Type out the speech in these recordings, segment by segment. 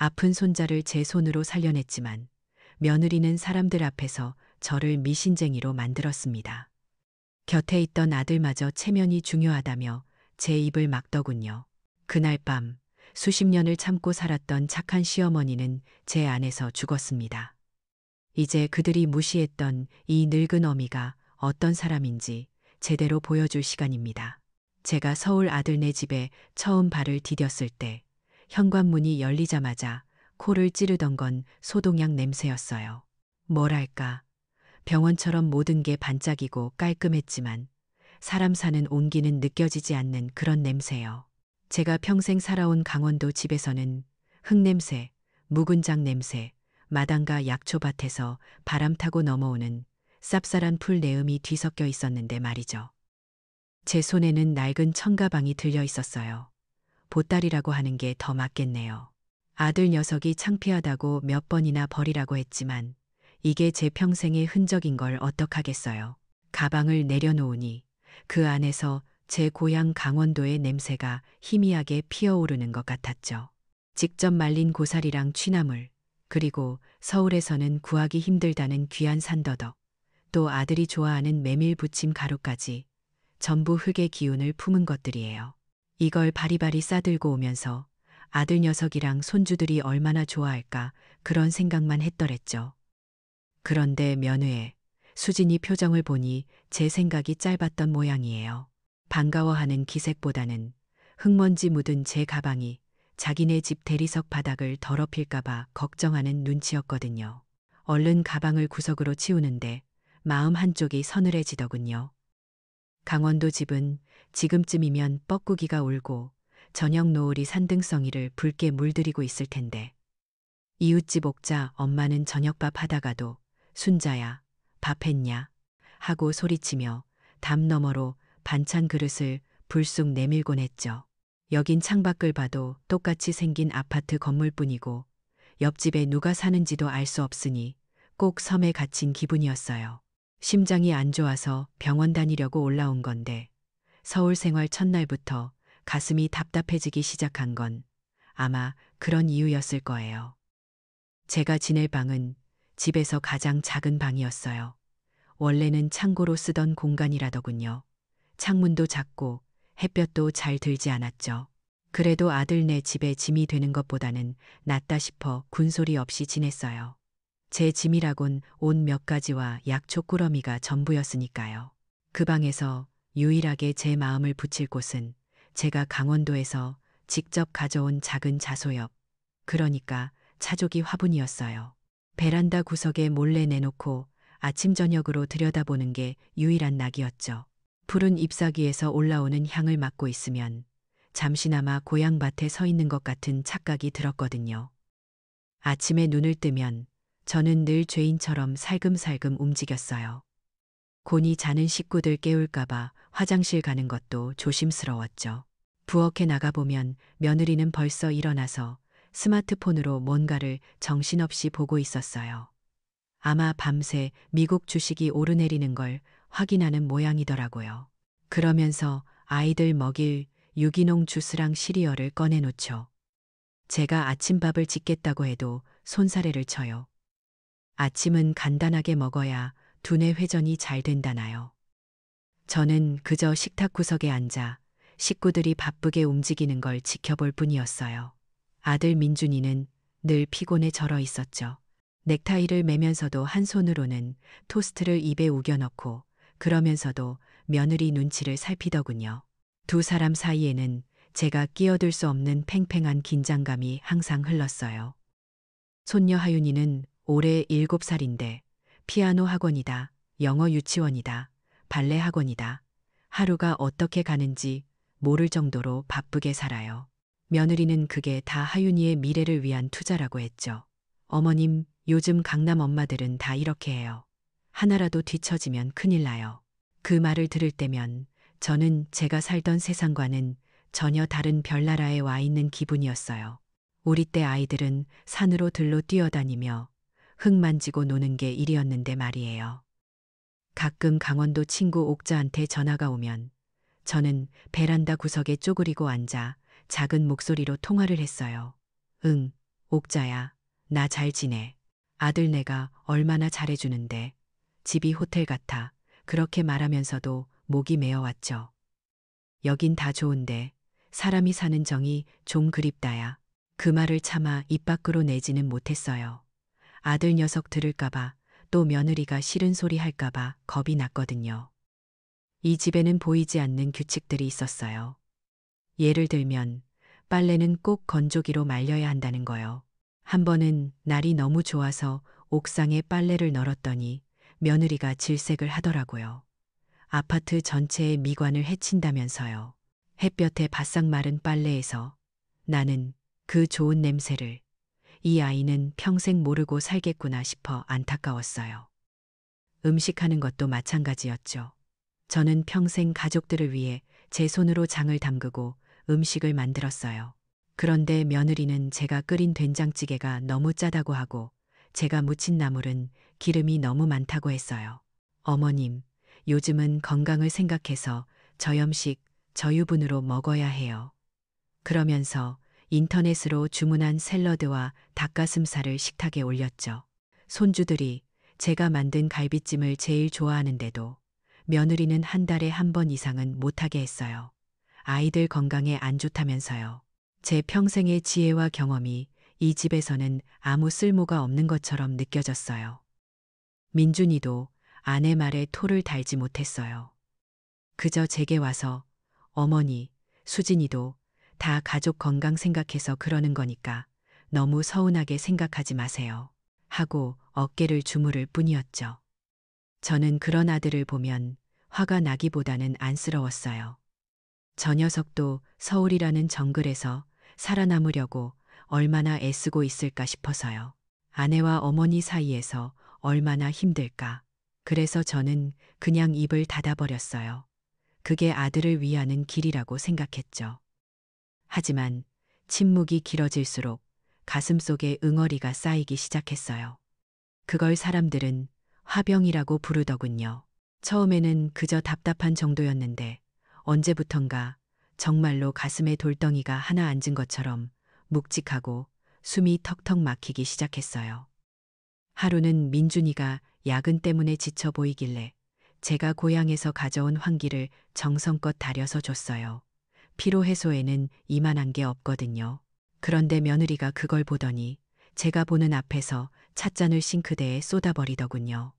아픈 손자를 제 손으로 살려냈지만 며느리는 사람들 앞에서 저를 미신쟁이로 만들었습니다. 곁에 있던 아들마저 체면이 중요하다며 제 입을 막더군요. 그날 밤 수십 년을 참고 살았던 착한 시어머니는 제 안에서 죽었습니다. 이제 그들이 무시했던 이 늙은 어미가 어떤 사람인지 제대로 보여줄 시간입니다. 제가 서울 아들네 집에 처음 발을 디뎠을 때 현관문이 열리자마자 코를 찌르던 건 소독약 냄새였어요. 뭐랄까, 병원처럼 모든 게 반짝이고 깔끔했지만 사람 사는 온기는 느껴지지 않는 그런 냄새요. 제가 평생 살아온 강원도 집에서는 흙냄새, 묵은장 냄새, 마당과 약초밭에서 바람 타고 넘어오는 쌉쌀한 풀 내음이 뒤섞여 있었는데 말이죠. 제 손에는 낡은 청가방이 들려 있었어요. 보따리라고 하는 게 더 맞겠네요. 아들 녀석이 창피하다고 몇 번이나 버리라고 했지만 이게 제 평생의 흔적인 걸 어떡하겠어요. 가방을 내려놓으니 그 안에서 제 고향 강원도의 냄새가 희미하게 피어오르는 것 같았죠. 직접 말린 고사리랑 취나물, 그리고 서울에서는 구하기 힘들다는 귀한 산더덕, 또 아들이 좋아하는 메밀 부침 가루까지 전부 흙의 기운을 품은 것들이에요. 이걸 바리바리 싸들고 오면서 아들 녀석이랑 손주들이 얼마나 좋아할까 그런 생각만 했더랬죠. 그런데 면회에 수진이 표정을 보니 제 생각이 짧았던 모양이에요. 반가워하는 기색보다는 흙먼지 묻은 제 가방이 자기네 집 대리석 바닥을 더럽힐까봐 걱정하는 눈치였거든요. 얼른 가방을 구석으로 치우는데 마음 한쪽이 서늘해지더군요. 강원도 집은 지금쯤이면 뻐꾸기가 울고 저녁 노을이 산등성이를 붉게 물들이고 있을 텐데 이웃집 옥자 엄마는 저녁밥 하다가도 순자야, 밥 했냐? 하고 소리치며 담 너머로 반찬 그릇을 불쑥 내밀곤 했죠. 여긴 창밖을 봐도 똑같이 생긴 아파트 건물뿐이고 옆집에 누가 사는지도 알 수 없으니 꼭 섬에 갇힌 기분이었어요. 심장이 안 좋아서 병원 다니려고 올라온 건데 서울 생활 첫날부터 가슴이 답답해지기 시작한 건 아마 그런 이유였을 거예요. 제가 지낼 방은 집에서 가장 작은 방이었어요. 원래는 창고로 쓰던 공간이라더군요. 창문도 작고 햇볕도 잘 들지 않았죠. 그래도 아들네 집에 짐이 되는 것보다는 낫다 싶어 군소리 없이 지냈어요. 제 짐이라곤 옷 몇 가지와 약초 꾸러미가 전부였으니까요. 그 방에서 유일하게 제 마음을 붙일 곳은 제가 강원도에서 직접 가져온 작은 자소엽, 그러니까 차조기 화분이었어요. 베란다 구석에 몰래 내놓고 아침 저녁으로 들여다보는 게 유일한 낙이었죠. 푸른 잎사귀에서 올라오는 향을 맡고 있으면 잠시나마 고향 밭에 서 있는 것 같은 착각이 들었거든요. 아침에 눈을 뜨면 저는 늘 죄인처럼 살금살금 움직였어요. 곤히 자는 식구들 깨울까봐 화장실 가는 것도 조심스러웠죠. 부엌에 나가보면 며느리는 벌써 일어나서 스마트폰으로 뭔가를 정신없이 보고 있었어요. 아마 밤새 미국 주식이 오르내리는 걸 확인하는 모양이더라고요. 그러면서 아이들 먹일 유기농 주스랑 시리얼을 꺼내놓죠. 제가 아침밥을 짓겠다고 해도 손사래를 쳐요. 아침은 간단하게 먹어야 두뇌 회전이 잘 된다나요. 저는 그저 식탁 구석에 앉아 식구들이 바쁘게 움직이는 걸 지켜볼 뿐이었어요. 아들 민준이는 늘 피곤에 절어 있었죠. 넥타이를 매면서도 한 손으로는 토스트를 입에 우겨 넣고 그러면서도 며느리 눈치를 살피더군요. 두 사람 사이에는 제가 끼어들 수 없는 팽팽한 긴장감이 항상 흘렀어요. 손녀 하윤이는 올해 7살인데 피아노 학원이다, 영어 유치원이다, 발레 학원이다. 하루가 어떻게 가는지 모를 정도로 바쁘게 살아요. 며느리는 그게 다 하윤이의 미래를 위한 투자라고 했죠. 어머님, 요즘 강남 엄마들은 다 이렇게 해요. 하나라도 뒤처지면 큰일 나요. 그 말을 들을 때면 저는 제가 살던 세상과는 전혀 다른 별나라에 와 있는 기분이었어요. 우리 때 아이들은 산으로 들로 뛰어다니며 흙 만지고 노는 게 일이었는데 말이에요. 가끔 강원도 친구 옥자한테 전화가 오면 저는 베란다 구석에 쪼그리고 앉아 작은 목소리로 통화를 했어요. 응, 옥자야, 나 잘 지내. 아들 내가 얼마나 잘해주는데. 집이 호텔 같아. 그렇게 말하면서도 목이 메어왔죠. 여긴 다 좋은데 사람이 사는 정이 좀 그립다야. 그 말을 차마 입 밖으로 내지는 못했어요. 아들 녀석 들을까봐 또 며느리가 싫은 소리 할까봐 겁이 났거든요. 이 집에는 보이지 않는 규칙들이 있었어요. 예를 들면 빨래는 꼭 건조기로 말려야 한다는 거요. 한 번은 날이 너무 좋아서 옥상에 빨래를 널었더니 며느리가 질색을 하더라고요. 아파트 전체의 미관을 해친다면서요. 햇볕에 바싹 마른 빨래에서 나는 그 좋은 냄새를 이 아이는 평생 모르고 살겠구나 싶어 안타까웠어요. 음식하는 것도 마찬가지였죠. 저는 평생 가족들을 위해 제 손으로 장을 담그고 음식을 만들었어요. 그런데 며느리는 제가 끓인 된장찌개가 너무 짜다고 하고 제가 무친 나물은 기름이 너무 많다고 했어요. 어머님, 요즘은 건강을 생각해서 저염식, 저유분으로 먹어야 해요. 그러면서 인터넷으로 주문한 샐러드와 닭가슴살을 식탁에 올렸죠. 손주들이 제가 만든 갈비찜을 제일 좋아하는데도 며느리는 한 달에 한 번 이상은 못하게 했어요. 아이들 건강에 안 좋다면서요. 제 평생의 지혜와 경험이 이 집에서는 아무 쓸모가 없는 것처럼 느껴졌어요. 민준이도 아내 말에 토를 달지 못했어요. 그저 제게 와서 어머니, 수진이도 다 가족 건강 생각해서 그러는 거니까 너무 서운하게 생각하지 마세요. 하고 어깨를 주무를 뿐이었죠. 저는 그런 아들을 보면 화가 나기보다는 안쓰러웠어요. 저 녀석도 서울이라는 정글에서 살아남으려고 얼마나 애쓰고 있을까 싶어서요. 아내와 어머니 사이에서 얼마나 힘들까. 그래서 저는 그냥 입을 닫아버렸어요. 그게 아들을 위하는 길이라고 생각했죠. 하지만 침묵이 길어질수록 가슴속에 응어리가 쌓이기 시작했어요. 그걸 사람들은 화병이라고 부르더군요. 처음에는 그저 답답한 정도였는데 언제부턴가 정말로 가슴에 돌덩이가 하나 앉은 것처럼 묵직하고 숨이 턱턱 막히기 시작했어요. 하루는 민준이가 야근 때문에 지쳐 보이길래 제가 고향에서 가져온 환기를 정성껏 다려서 줬어요. 피로 해소에는 이만한 게 없거든요. 그런데 며느리가 그걸 보더니 제가 보는 앞에서 찻잔을 싱크대에 쏟아버리더군요.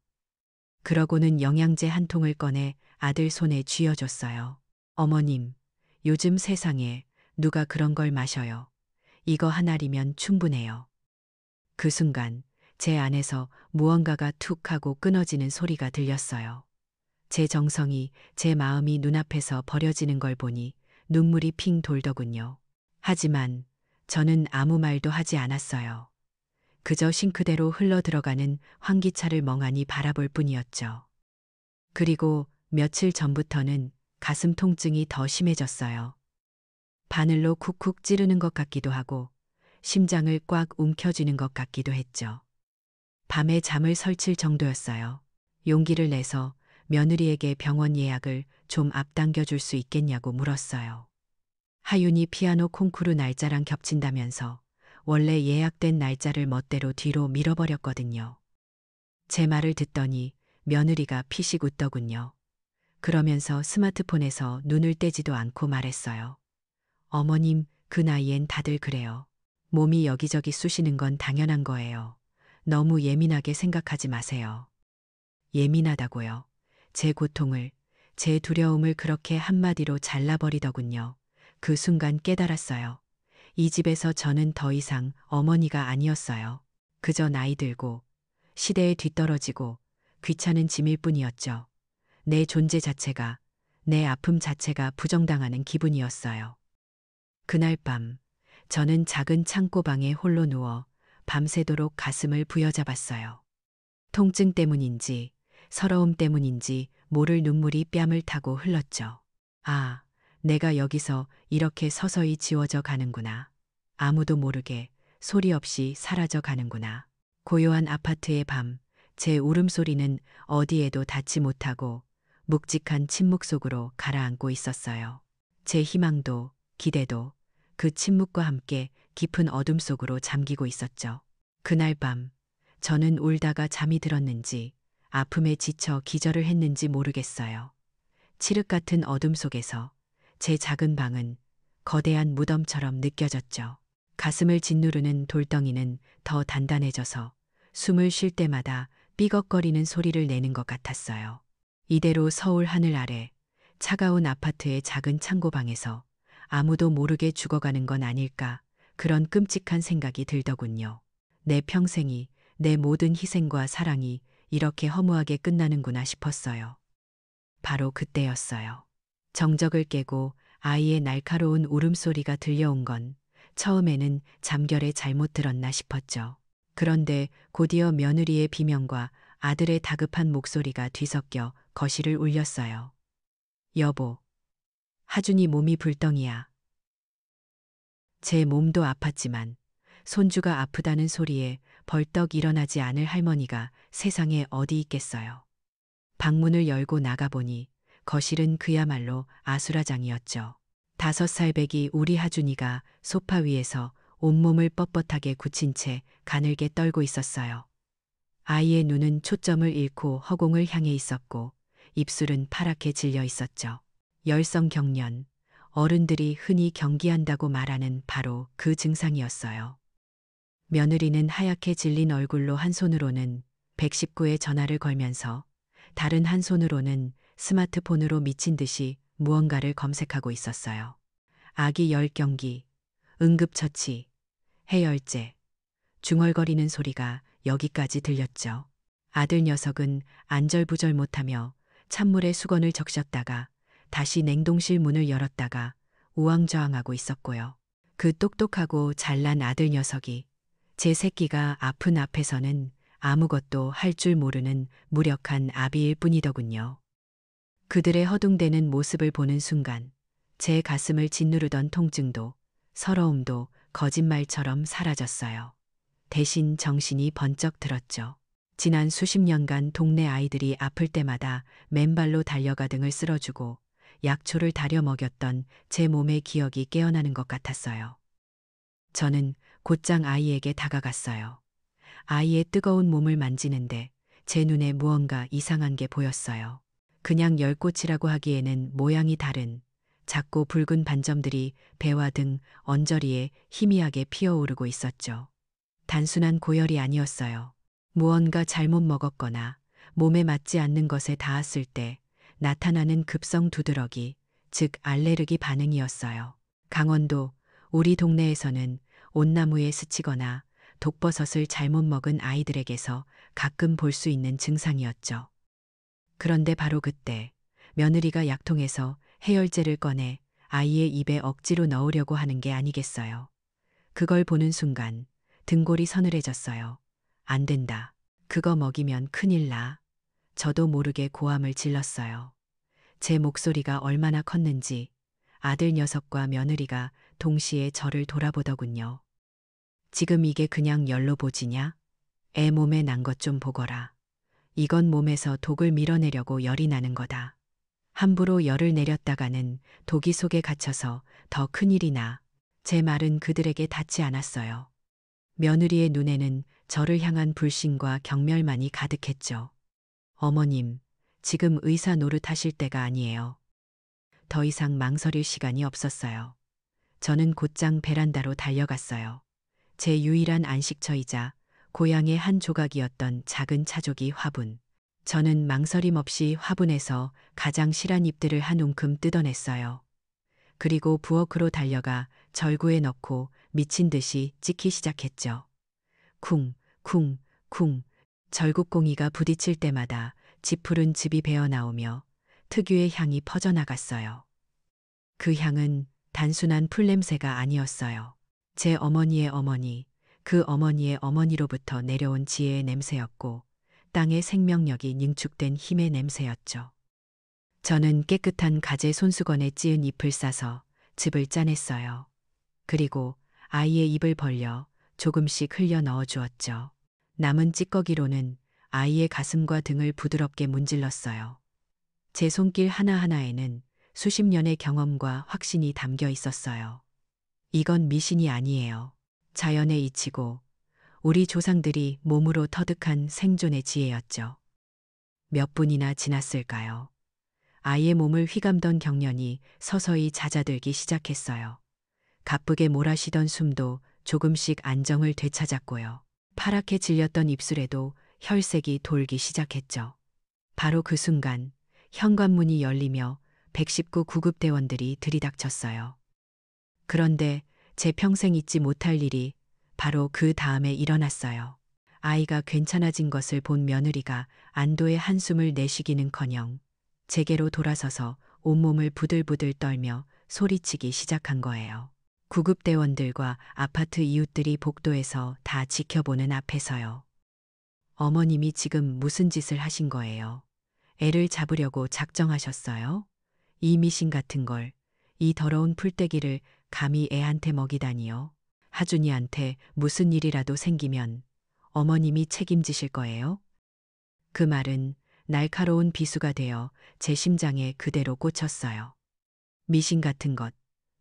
그러고는 영양제 한 통을 꺼내 아들 손에 쥐어줬어요. 어머님, 요즘 세상에 누가 그런 걸 마셔요. 이거 하나리면 충분해요. 그 순간 제 안에서 무언가가 툭 하고 끊어지는 소리가 들렸어요. 제 정성이, 제 마음이 눈앞에서 버려지는 걸 보니 눈물이 핑 돌더군요. 하지만 저는 아무 말도 하지 않았어요. 그저 싱크대로 흘러 들어가는 환기차를 멍하니 바라볼 뿐이었죠. 그리고 며칠 전부터는 가슴 통증이 더 심해졌어요. 바늘로 쿡쿡 찌르는 것 같기도 하고 심장을 꽉 움켜쥐는 것 같기도 했죠. 밤에 잠을 설칠 정도였어요. 용기를 내서 며느리에게 병원 예약을 좀 앞당겨 줄 수 있겠냐고 물었어요. 하윤이 피아노 콩쿠르 날짜랑 겹친다면서 원래 예약된 날짜를 멋대로 뒤로 밀어버렸거든요. 제 말을 듣더니 며느리가 피식 웃더군요. 그러면서 스마트폰에서 눈을 떼지도 않고 말했어요. 어머님, 그 나이엔 다들 그래요. 몸이 여기저기 쑤시는 건 당연한 거예요. 너무 예민하게 생각하지 마세요. 예민하다고요. 제 고통을, 제 두려움을 그렇게 한마디로 잘라버리더군요. 그 순간 깨달았어요. 이 집에서 저는 더 이상 어머니가 아니었어요. 그저 나이 들고 시대에 뒤떨어지고 귀찮은 짐일 뿐이었죠. 내 존재 자체가, 내 아픔 자체가 부정당하는 기분이었어요. 그날 밤 저는 작은 창고방에 홀로 누워 밤새도록 가슴을 부여잡았어요. 통증 때문인지 서러움 때문인지 모를 눈물이 뺨을 타고 흘렀죠. 아, 내가 여기서 이렇게 서서히 지워져 가는구나. 아무도 모르게 소리 없이 사라져 가는구나. 고요한 아파트의 밤, 제 울음소리는 어디에도 닿지 못하고 묵직한 침묵 속으로 가라앉고 있었어요. 제 희망도 기대도 그 침묵과 함께 깊은 어둠 속으로 잠기고 있었죠. 그날 밤 저는 울다가 잠이 들었는지 아픔에 지쳐 기절을 했는지 모르겠어요. 칠흑 같은 어둠 속에서 제 작은 방은 거대한 무덤처럼 느껴졌죠. 가슴을 짓누르는 돌덩이는 더 단단해져서 숨을 쉴 때마다 삐걱거리는 소리를 내는 것 같았어요. 이대로 서울 하늘 아래 차가운 아파트의 작은 창고방에서 아무도 모르게 죽어가는 건 아닐까, 그런 끔찍한 생각이 들더군요. 내 평생이, 내 모든 희생과 사랑이 이렇게 허무하게 끝나는구나 싶었어요. 바로 그때였어요. 정적을 깨고 아이의 날카로운 울음소리가 들려온 건 처음에는 잠결에 잘못 들었나 싶었죠. 그런데 곧이어 며느리의 비명과 아들의 다급한 목소리가 뒤섞여 거실을 울렸어요. 여보, 하준이 몸이 불덩이야. 제 몸도 아팠지만 손주가 아프다는 소리에 벌떡 일어나지 않을 할머니가 세상에 어디 있겠어요. 방문을 열고 나가보니 거실은 그야말로 아수라장이었죠. 5살 배기 우리 하준이가 소파 위에서 온몸을 뻣뻣하게 굳힌 채 가늘게 떨고 있었어요. 아이의 눈은 초점을 잃고 허공을 향해 있었고 입술은 파랗게 질려 있었죠. 열성경련, 어른들이 흔히 경기한다고 말하는 바로 그 증상이었어요. 며느리는 하얗게 질린 얼굴로 한 손으로는 119에 전화를 걸면서 다른 한 손으로는 스마트폰으로 미친 듯이 무언가를 검색하고 있었어요. 아기 열경기, 응급처치, 해열제, 중얼거리는 소리가 여기까지 들렸죠. 아들 녀석은 안절부절 못하며 찬물에 수건을 적셨다가 다시 냉동실 문을 열었다가 우왕좌왕하고 있었고요. 그 똑똑하고 잘난 아들 녀석이 제 새끼가 아픈 앞에서는 아무것도 할 줄 모르는 무력한 아비일 뿐이더군요. 그들의 허둥대는 모습을 보는 순간 제 가슴을 짓누르던 통증도 서러움도 거짓말처럼 사라졌어요. 대신 정신이 번쩍 들었죠. 지난 수십 년간 동네 아이들이 아플 때마다 맨발로 달려가 등을 쓸어주고 약초를 다려 먹였던 제 몸의 기억이 깨어나는 것 같았어요. 저는 곧장 아이에게 다가갔어요. 아이의 뜨거운 몸을 만지는데 제 눈에 무언가 이상한 게 보였어요. 그냥 열꽃이라고 하기에는 모양이 다른 작고 붉은 반점들이 배와 등 언저리에 희미하게 피어오르고 있었죠. 단순한 고열이 아니었어요. 무언가 잘못 먹었거나 몸에 맞지 않는 것에 닿았을 때 나타나는 급성 두드러기, 즉 알레르기 반응이었어요. 강원도, 우리 동네에서는 온나무에 스치거나 독버섯을 잘못 먹은 아이들에게서 가끔 볼 수 있는 증상이었죠. 그런데 바로 그때 며느리가 약통에서 해열제를 꺼내 아이의 입에 억지로 넣으려고 하는 게 아니겠어요. 그걸 보는 순간 등골이 서늘해졌어요. 안 된다. 그거 먹이면 큰일 나. 저도 모르게 고함을 질렀어요. 제 목소리가 얼마나 컸는지 아들 녀석과 며느리가 동시에 저를 돌아보더군요. 지금 이게 그냥 열로보지냐? 애 몸에 난 것 좀 보거라. 이건 몸에서 독을 밀어내려고 열이 나는 거다. 함부로 열을 내렸다가는 독이 속에 갇혀서 더 큰일이 나. 제 말은 그들에게 닿지 않았어요. 며느리의 눈에는 저를 향한 불신과 경멸만이 가득했죠. 어머님, 지금 의사 노릇하실 때가 아니에요. 더 이상 망설일 시간이 없었어요. 저는 곧장 베란다로 달려갔어요. 제 유일한 안식처이자 고향의 한 조각이었던 작은 차조기 화분. 저는 망설임 없이 화분에서 가장 실한 잎들을 한 움큼 뜯어냈어요. 그리고 부엌으로 달려가 절구에 넣고 미친 듯이 찢기 시작했죠. 쿵, 쿵, 쿵. 절구꽁이가 부딪힐 때마다 지푸른 즙이 배어나오며 특유의 향이 퍼져나갔어요. 그 향은 단순한 풀냄새가 아니었어요. 제 어머니의 어머니, 그 어머니의 어머니로부터 내려온 지혜의 냄새였고 땅의 생명력이凝축된 힘의 냄새였죠. 저는 깨끗한 가재 손수건에 찌은 잎을 싸서 즙을 짜냈어요. 그리고 아이의 입을 벌려 조금씩 흘려 넣어 주었죠. 남은 찌꺼기로는 아이의 가슴과 등을 부드럽게 문질렀어요. 제 손길 하나하나에는 수십 년의 경험과 확신이 담겨 있었어요. 이건 미신이 아니에요. 자연에 잊히고 우리 조상들이 몸으로 터득한 생존의 지혜였죠. 몇 분이나 지났을까요? 아이의 몸을 휘감던 경련이 서서히 잦아들기 시작했어요. 가쁘게 몰아쉬던 숨도 조금씩 안정을 되찾았고요. 파랗게 질렸던 입술에도 혈색이 돌기 시작했죠. 바로 그 순간 현관문이 열리며 119 구급대원들이 들이닥쳤어요. 그런데 제 평생 잊지 못할 일이 바로 그 다음에 일어났어요. 아이가 괜찮아진 것을 본 며느리가 안도의 한숨을 내쉬기는커녕 제게로 돌아서서 온몸을 부들부들 떨며 소리치기 시작한 거예요. 구급대원들과 아파트 이웃들이 복도에서 다 지켜보는 앞에서요. 어머님이 지금 무슨 짓을 하신 거예요? 애를 잡으려고 작정하셨어요? 이 미신 같은 걸, 이 더러운 풀떼기를 감히 애한테 먹이다니요. 하준이한테 무슨 일이라도 생기면 어머님이 책임지실 거예요? 그 말은 날카로운 비수가 되어 제 심장에 그대로 꽂혔어요. 미신 같은 것,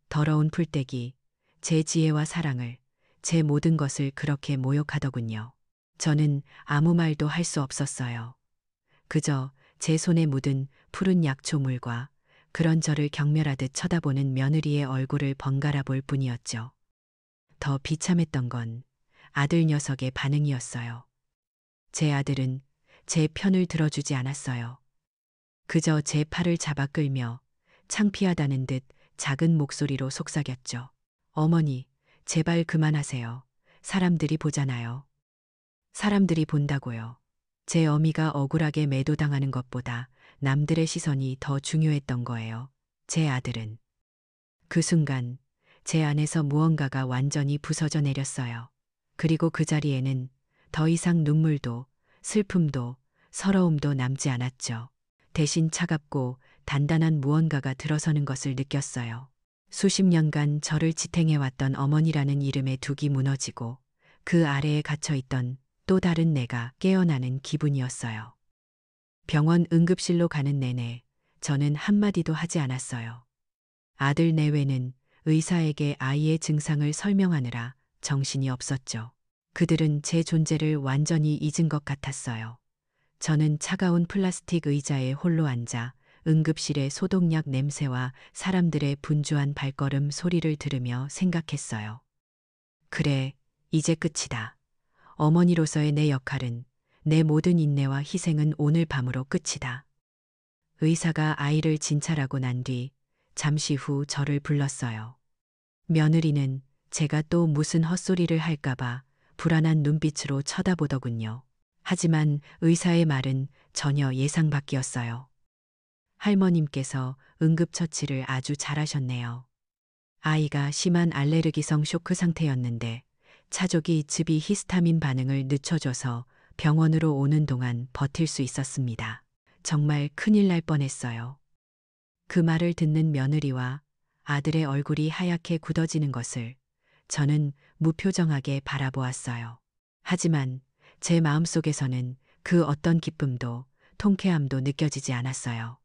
더러운 풀떼기, 제 지혜와 사랑을, 제 모든 것을 그렇게 모욕하더군요. 저는 아무 말도 할 수 없었어요. 그저 제 손에 묻은 푸른 약초물과 그런 저를 경멸하듯 쳐다보는 며느리의 얼굴을 번갈아 볼 뿐이었죠. 더 비참했던 건 아들 녀석의 반응이었어요. 제 아들은 제 편을 들어주지 않았어요. 그저 제 팔을 잡아 끌며 창피하다는 듯 작은 목소리로 속삭였죠. 어머니, 제발 그만하세요. 사람들이 보잖아요. 사람들이 본다고요. 제 어미가 억울하게 매도당하는 것보다 남들의 시선이 더 중요했던 거예요. 제 아들은. 그 순간 제 안에서 무언가가 완전히 부서져 내렸어요. 그리고 그 자리에는 더 이상 눈물도 슬픔도 서러움도 남지 않았죠. 대신 차갑고 단단한 무언가가 들어서는 것을 느꼈어요. 수십 년간 저를 지탱해왔던 어머니라는 이름의 둑이 무너지고 그 아래에 갇혀있던 또 다른 내가 깨어나는 기분이었어요. 병원 응급실로 가는 내내 저는 한마디도 하지 않았어요. 아들 내외는 의사에게 아이의 증상을 설명하느라 정신이 없었죠. 그들은 제 존재를 완전히 잊은 것 같았어요. 저는 차가운 플라스틱 의자에 홀로 앉아 응급실의 소독약 냄새와 사람들의 분주한 발걸음 소리를 들으며 생각했어요. 그래, 이제 끝이다. 어머니로서의 내 역할은, 내 모든 인내와 희생은 오늘 밤으로 끝이다. 의사가 아이를 진찰하고 난 뒤 잠시 후 저를 불렀어요. 며느리는 제가 또 무슨 헛소리를 할까봐 불안한 눈빛으로 쳐다보더군요. 하지만 의사의 말은 전혀 예상 밖이었어요. 할머님께서 응급처치를 아주 잘하셨네요. 아이가 심한 알레르기성 쇼크 상태였는데 차족이 즙이 히스타민 반응을 늦춰줘서 병원으로 오는 동안 버틸 수 있었습니다. 정말 큰일 날 뻔했어요. 그 말을 듣는 며느리와 아들의 얼굴이 하얗게 굳어지는 것을 저는 무표정하게 바라보았어요. 하지만 제 마음속에서는 그 어떤 기쁨도 통쾌함도 느껴지지 않았어요.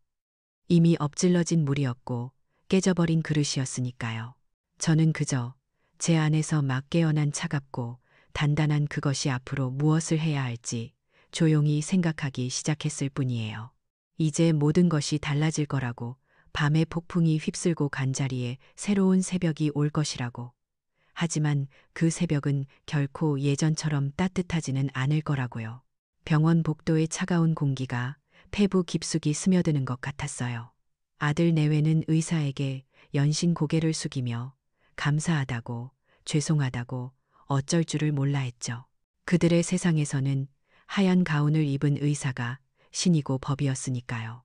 이미 엎질러진 물이었고 깨져버린 그릇이었으니까요. 저는 그저 제 안에서 막 깨어난 차갑고 단단한 그것이 앞으로 무엇을 해야 할지 조용히 생각하기 시작했을 뿐이에요. 이제 모든 것이 달라질 거라고, 밤의 폭풍이 휩쓸고 간 자리에 새로운 새벽이 올 것이라고. 하지만 그 새벽은 결코 예전처럼 따뜻하지는 않을 거라고요. 병원 복도의 차가운 공기가 폐부 깊숙이 스며드는 것 같았어요. 아들 내외는 의사에게 연신 고개를 숙이며 감사하다고, 죄송하다고, 어쩔 줄을 몰라 했죠. 그들의 세상에서는 하얀 가운을 입은 의사가 신이고 법이었으니까요.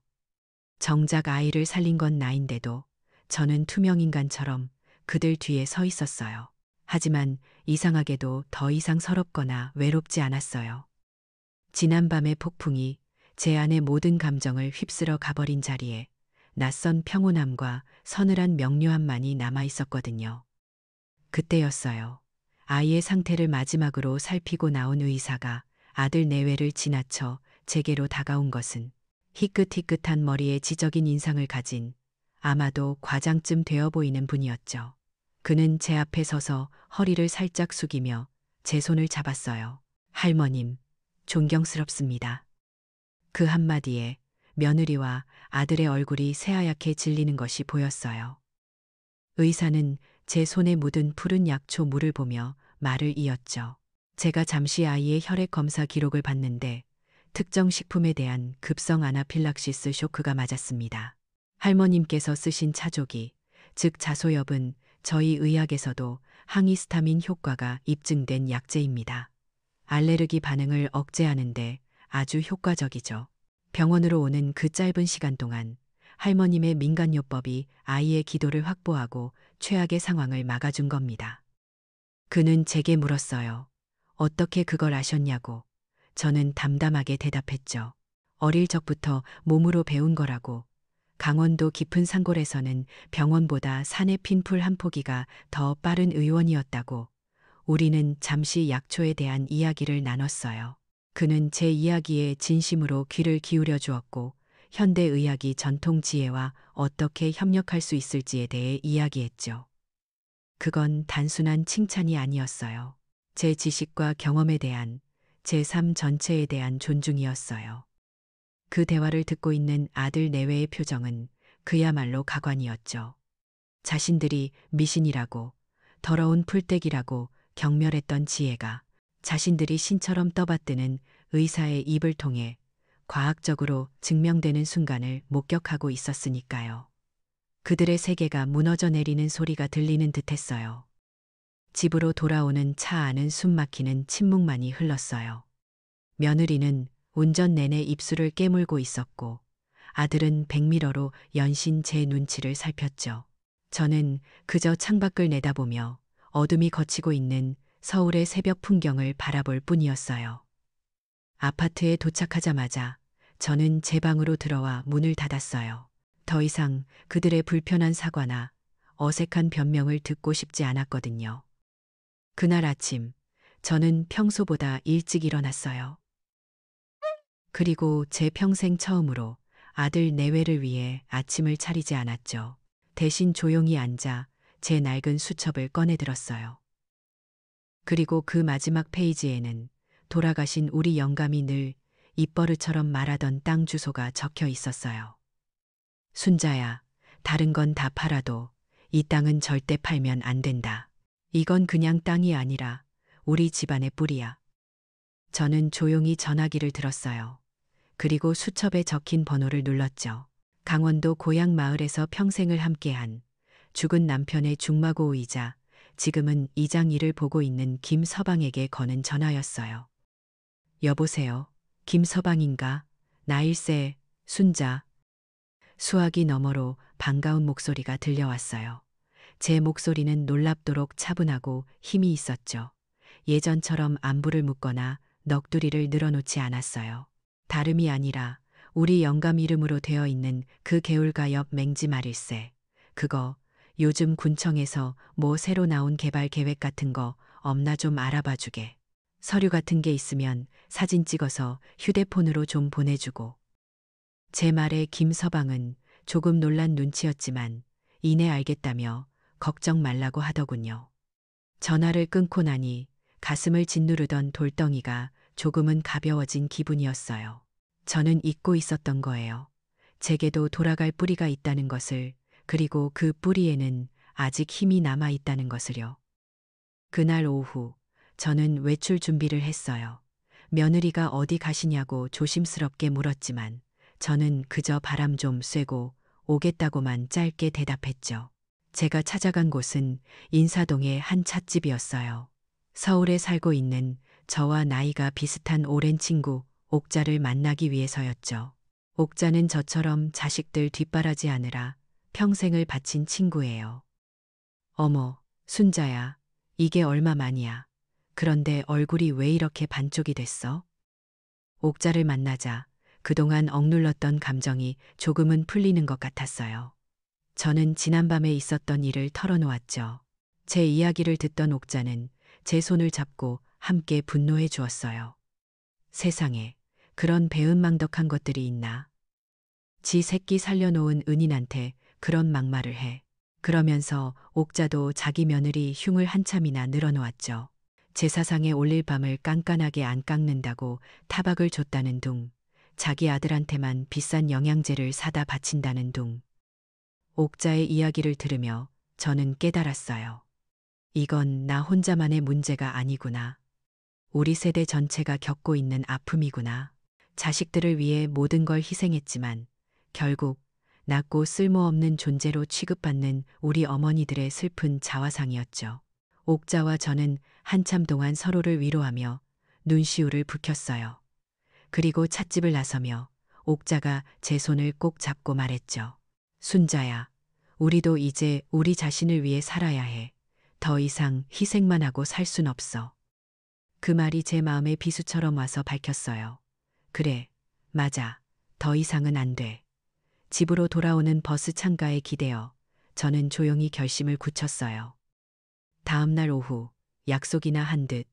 정작 아이를 살린 건 나인데도 저는 투명인간처럼 그들 뒤에 서 있었어요. 하지만 이상하게도 더 이상 서럽거나 외롭지 않았어요. 지난밤의 폭풍이 제 안의 모든 감정을 휩쓸어 가버린 자리에 낯선 평온함과 서늘한 명료함만이 남아 있었거든요. 그때였어요. 아이의 상태를 마지막으로 살피고 나온 의사가 아들 내외를 지나쳐 제게로 다가온 것은 희끗희끗한 머리에 지적인 인상을 가진 아마도 과장쯤 되어 보이는 분이었죠. 그는 제 앞에 서서 허리를 살짝 숙이며 제 손을 잡았어요. 할머님, 존경스럽습니다. 그 한마디에 며느리와 아들의 얼굴이 새하얗게 질리는 것이 보였어요. 의사는 제 손에 묻은 푸른 약초 물을 보며 말을 이었죠. 제가 잠시 아이의 혈액 검사 기록을 봤는데 특정 식품에 대한 급성 아나필락시스 쇼크가 맞았습니다. 할머님께서 쓰신 차조기, 즉 자소엽은 저희 의학에서도 항히스타민 효과가 입증된 약제입니다. 알레르기 반응을 억제하는데 아주 효과적이죠. 병원으로 오는 그 짧은 시간 동안 할머님의 민간요법이 아이의 기도를 확보하고 최악의 상황을 막아준 겁니다. 그는 제게 물었어요. 어떻게 그걸 아셨냐고. 저는 담담하게 대답했죠. 어릴 적부터 몸으로 배운 거라고. 강원도 깊은 산골에서는 병원보다 산의 핀풀 한 포기가 더 빠른 의원이었다고. 우리는 잠시 약초에 대한 이야기를 나눴어요. 그는 제 이야기에 진심으로 귀를 기울여 주었고 현대의학이 전통 지혜와 어떻게 협력할 수 있을지에 대해 이야기했죠. 그건 단순한 칭찬이 아니었어요. 제 지식과 경험에 대한, 제 삶 전체에 대한 존중이었어요. 그 대화를 듣고 있는 아들 내외의 표정은 그야말로 가관이었죠. 자신들이 미신이라고, 더러운 풀떼기라고 경멸했던 지혜가 자신들이 신처럼 떠받드는 의사의 입을 통해 과학적으로 증명되는 순간을 목격하고 있었으니까요. 그들의 세계가 무너져 내리는 소리가 들리는 듯했어요. 집으로 돌아오는 차 안은 숨막히는 침묵만이 흘렀어요. 며느리는 운전 내내 입술을 깨물고 있었고 아들은 백미러로 연신 제 눈치를 살폈죠. 저는 그저 창밖을 내다보며 어둠이 걷히고 있는 서울의 새벽 풍경을 바라볼 뿐이었어요. 아파트에 도착하자마자 저는 제 방으로 들어와 문을 닫았어요. 더 이상 그들의 불편한 사과나 어색한 변명을 듣고 싶지 않았거든요. 그날 아침, 저는 평소보다 일찍 일어났어요. 그리고 제 평생 처음으로 아들 내외를 위해 아침을 차리지 않았죠. 대신 조용히 앉아 제 낡은 수첩을 꺼내 들었어요. 그리고 그 마지막 페이지에는 돌아가신 우리 영감이 늘 입버릇처럼 말하던 땅 주소가 적혀 있었어요. 순자야, 다른 건 다 팔아도 이 땅은 절대 팔면 안 된다. 이건 그냥 땅이 아니라 우리 집안의 뿌리야. 저는 조용히 전화기를 들었어요. 그리고 수첩에 적힌 번호를 눌렀죠. 강원도 고향 마을에서 평생을 함께한 죽은 남편의 중마고우이자 지금은 이장 일을 보고 있는 김서방에게 거는 전화였어요. 여보세요. 김서방인가? 나일세, 순자. 수화기 너머로 반가운 목소리가 들려왔어요. 제 목소리는 놀랍도록 차분하고 힘이 있었죠. 예전처럼 안부를 묻거나 넋두리를 늘어놓지 않았어요. 다름이 아니라 우리 영감 이름으로 되어 있는 그 개울가 옆 맹지 말일세. 그거 요즘 군청에서 뭐 새로 나온 개발 계획 같은 거 없나 좀 알아봐 주게. 서류 같은 게 있으면 사진 찍어서 휴대폰으로 좀 보내주고. 제 말에 김서방은 조금 놀란 눈치였지만 이내 알겠다며 걱정 말라고 하더군요. 전화를 끊고 나니 가슴을 짓누르던 돌덩이가 조금은 가벼워진 기분이었어요. 저는 잊고 있었던 거예요. 제게도 돌아갈 뿌리가 있다는 것을, 그리고 그 뿌리에는 아직 힘이 남아 있다는 것을요. 그날 오후 저는 외출 준비를 했어요. 며느리가 어디 가시냐고 조심스럽게 물었지만 저는 그저 바람 좀 쐬고 오겠다고만 짧게 대답했죠. 제가 찾아간 곳은 인사동의 한 찻집이었어요. 서울에 살고 있는 저와 나이가 비슷한 오랜 친구 옥자를 만나기 위해서였죠. 옥자는 저처럼 자식들 뒷바라지하느라 평생을 바친 친구예요. 어머, 순자야, 이게 얼마만이야. 그런데 얼굴이 왜 이렇게 반쪽이 됐어? 옥자를 만나자 그동안 억눌렀던 감정이 조금은 풀리는 것 같았어요. 저는 지난밤에 있었던 일을 털어놓았죠. 제 이야기를 듣던 옥자는 제 손을 잡고 함께 분노해 주었어요. 세상에 그런 배은망덕한 것들이 있나. 지 새끼 살려놓은 은인한테 그런 막말을 해. 그러면서 옥자도 자기 며느리 흉을 한참이나 늘어놓았죠. 제사상에 올릴 밤을 깐깐하게 안 깎는다고 타박을 줬다는 둥, 자기 아들한테만 비싼 영양제를 사다 바친다는 둥. 옥자의 이야기를 들으며 저는 깨달았어요. 이건 나 혼자만의 문제가 아니구나. 우리 세대 전체가 겪고 있는 아픔이구나. 자식들을 위해 모든 걸 희생했지만 결국 낮고 쓸모없는 존재로 취급받는 우리 어머니들의 슬픈 자화상이었죠. 옥자와 저는 한참 동안 서로를 위로하며 눈시울을 붉혔어요. 그리고 찻집을 나서며 옥자가 제 손을 꼭 잡고 말했죠. 순자야, 우리도 이제 우리 자신을 위해 살아야 해. 더 이상 희생만 하고 살 순 없어. 그 말이 제 마음에 비수처럼 와서 밝혔어요. 그래, 맞아. 더 이상은 안 돼. 집으로 돌아오는 버스 창가에 기대어 저는 조용히 결심을 굳혔어요. 다음 날 오후 약속이나 한 듯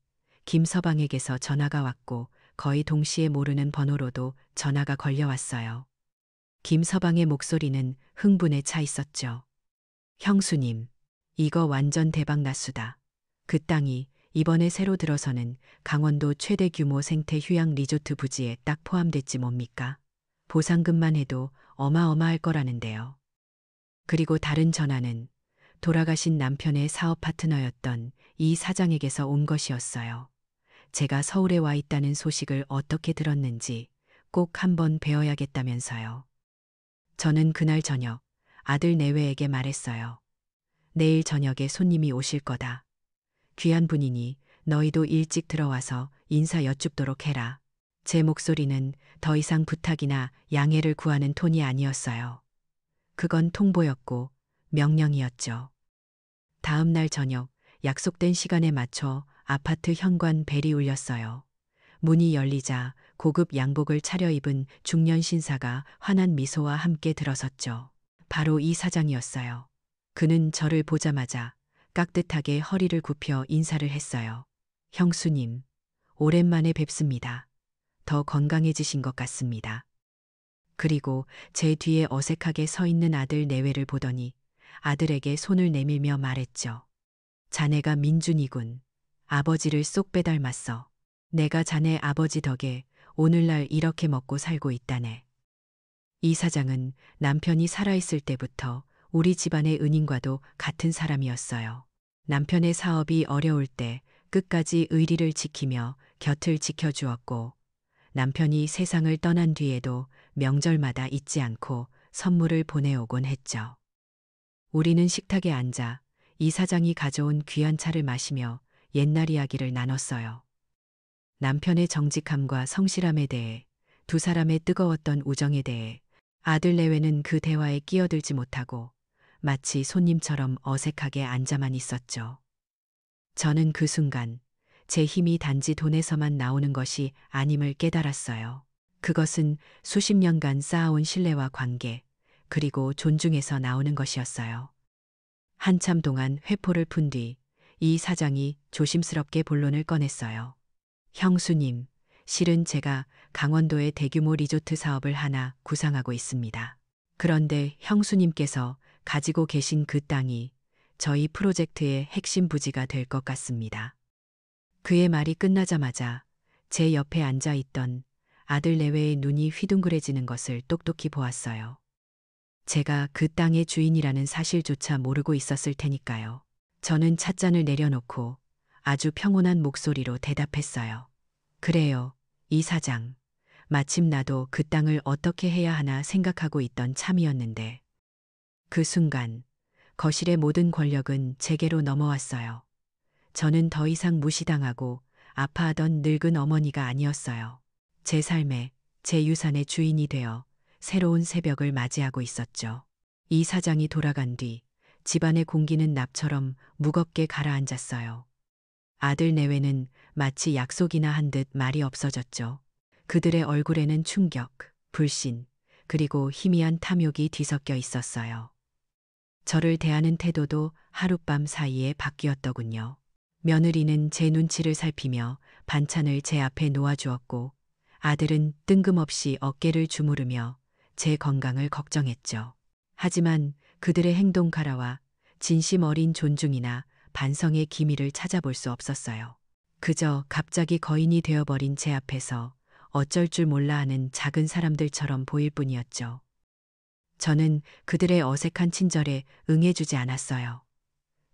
김서방에게서 전화가 왔고 거의 동시에 모르는 번호로도 전화가 걸려왔어요. 김서방의 목소리는 흥분에 차 있었죠. 형수님, 이거 완전 대박 났수다. 그 땅이 이번에 새로 들어서는 강원도 최대 규모 생태 휴양 리조트 부지에 딱 포함됐지 뭡니까? 보상금만 해도 어마어마할 거라는데요. 그리고 다른 전화는 돌아가신 남편의 사업 파트너였던 이 사장에게서 온 것이었어요. 제가 서울에 와 있다는 소식을 어떻게 들었는지 꼭 한번 배워야겠다면서요. 저는 그날 저녁 아들 내외에게 말했어요. 내일 저녁에 손님이 오실 거다. 귀한 분이니 너희도 일찍 들어와서 인사 여쭙도록 해라. 제 목소리는 더 이상 부탁이나 양해를 구하는 톤이 아니었어요. 그건 통보였고 명령이었죠. 다음 날 저녁 약속된 시간에 맞춰 아파트 현관 벨이 울렸어요. 문이 열리자 고급 양복을 차려입은 중년 신사가 환한 미소와 함께 들어섰죠. 바로 이 사장이었어요. 그는 저를 보자마자 깍듯하게 허리를 굽혀 인사를 했어요. 형수님, 오랜만에 뵙습니다. 더 건강해지신 것 같습니다. 그리고 제 뒤에 어색하게 서 있는 아들 내외를 보더니 아들에게 손을 내밀며 말했죠. 자네가 민준이군. 아버지를 쏙 빼닮았어. 내가 자네 아버지 덕에 오늘날 이렇게 먹고 살고 있다네. 이 사장은 남편이 살아있을 때부터 우리 집안의 은인과도 같은 사람이었어요. 남편의 사업이 어려울 때 끝까지 의리를 지키며 곁을 지켜주었고 남편이 세상을 떠난 뒤에도 명절마다 잊지 않고 선물을 보내오곤 했죠. 우리는 식탁에 앉아 이 사장이 가져온 귀한 차를 마시며 옛날 이야기를 나눴어요. 남편의 정직함과 성실함에 대해, 두 사람의 뜨거웠던 우정에 대해 아들 내외는 그 대화에 끼어들지 못하고 마치 손님처럼 어색하게 앉아만 있었죠. 저는 그 순간 제 힘이 단지 돈에서만 나오는 것이 아님을 깨달았어요. 그것은 수십 년간 쌓아온 신뢰와 관계, 그리고 존중에서 나오는 것이었어요. 한참 동안 회포를 푼 뒤 이 사장이 조심스럽게 본론을 꺼냈어요. 형수님, 실은 제가 강원도에 대규모 리조트 사업을 하나 구상하고 있습니다. 그런데 형수님께서 가지고 계신 그 땅이 저희 프로젝트의 핵심 부지가 될 것 같습니다. 그의 말이 끝나자마자 제 옆에 앉아 있던 아들 내외의 눈이 휘둥그레지는 것을 똑똑히 보았어요. 제가 그 땅의 주인이라는 사실조차 모르고 있었을 테니까요. 저는 찻잔을 내려놓고 아주 평온한 목소리로 대답했어요. 그래요, 이 사장. 마침 나도 그 땅을 어떻게 해야 하나 생각하고 있던 참이었는데. 그 순간 거실의 모든 권력은 제게로 넘어왔어요. 저는 더 이상 무시당하고 아파하던 늙은 어머니가 아니었어요. 제 삶에, 제 유산의 주인이 되어 새로운 새벽을 맞이하고 있었죠. 이 사장이 돌아간 뒤 집안의 공기는 납처럼 무겁게 가라앉았어요. 아들 내외는 마치 약속이나 한 듯 말이 없어졌죠. 그들의 얼굴에는 충격, 불신, 그리고 희미한 탐욕이 뒤섞여 있었어요. 저를 대하는 태도도 하룻밤 사이에 바뀌었더군요. 며느리는 제 눈치를 살피며 반찬을 제 앞에 놓아주었고 아들은 뜬금없이 어깨를 주무르며 제 건강을 걱정했죠. 하지만 그들의 행동 가라와 진심 어린 존중이나 반성의 기미를 찾아볼 수 없었어요. 그저 갑자기 거인이 되어버린 제 앞에서 어쩔 줄 몰라 하는 작은 사람들처럼 보일 뿐이었죠. 저는 그들의 어색한 친절에 응해주지 않았어요.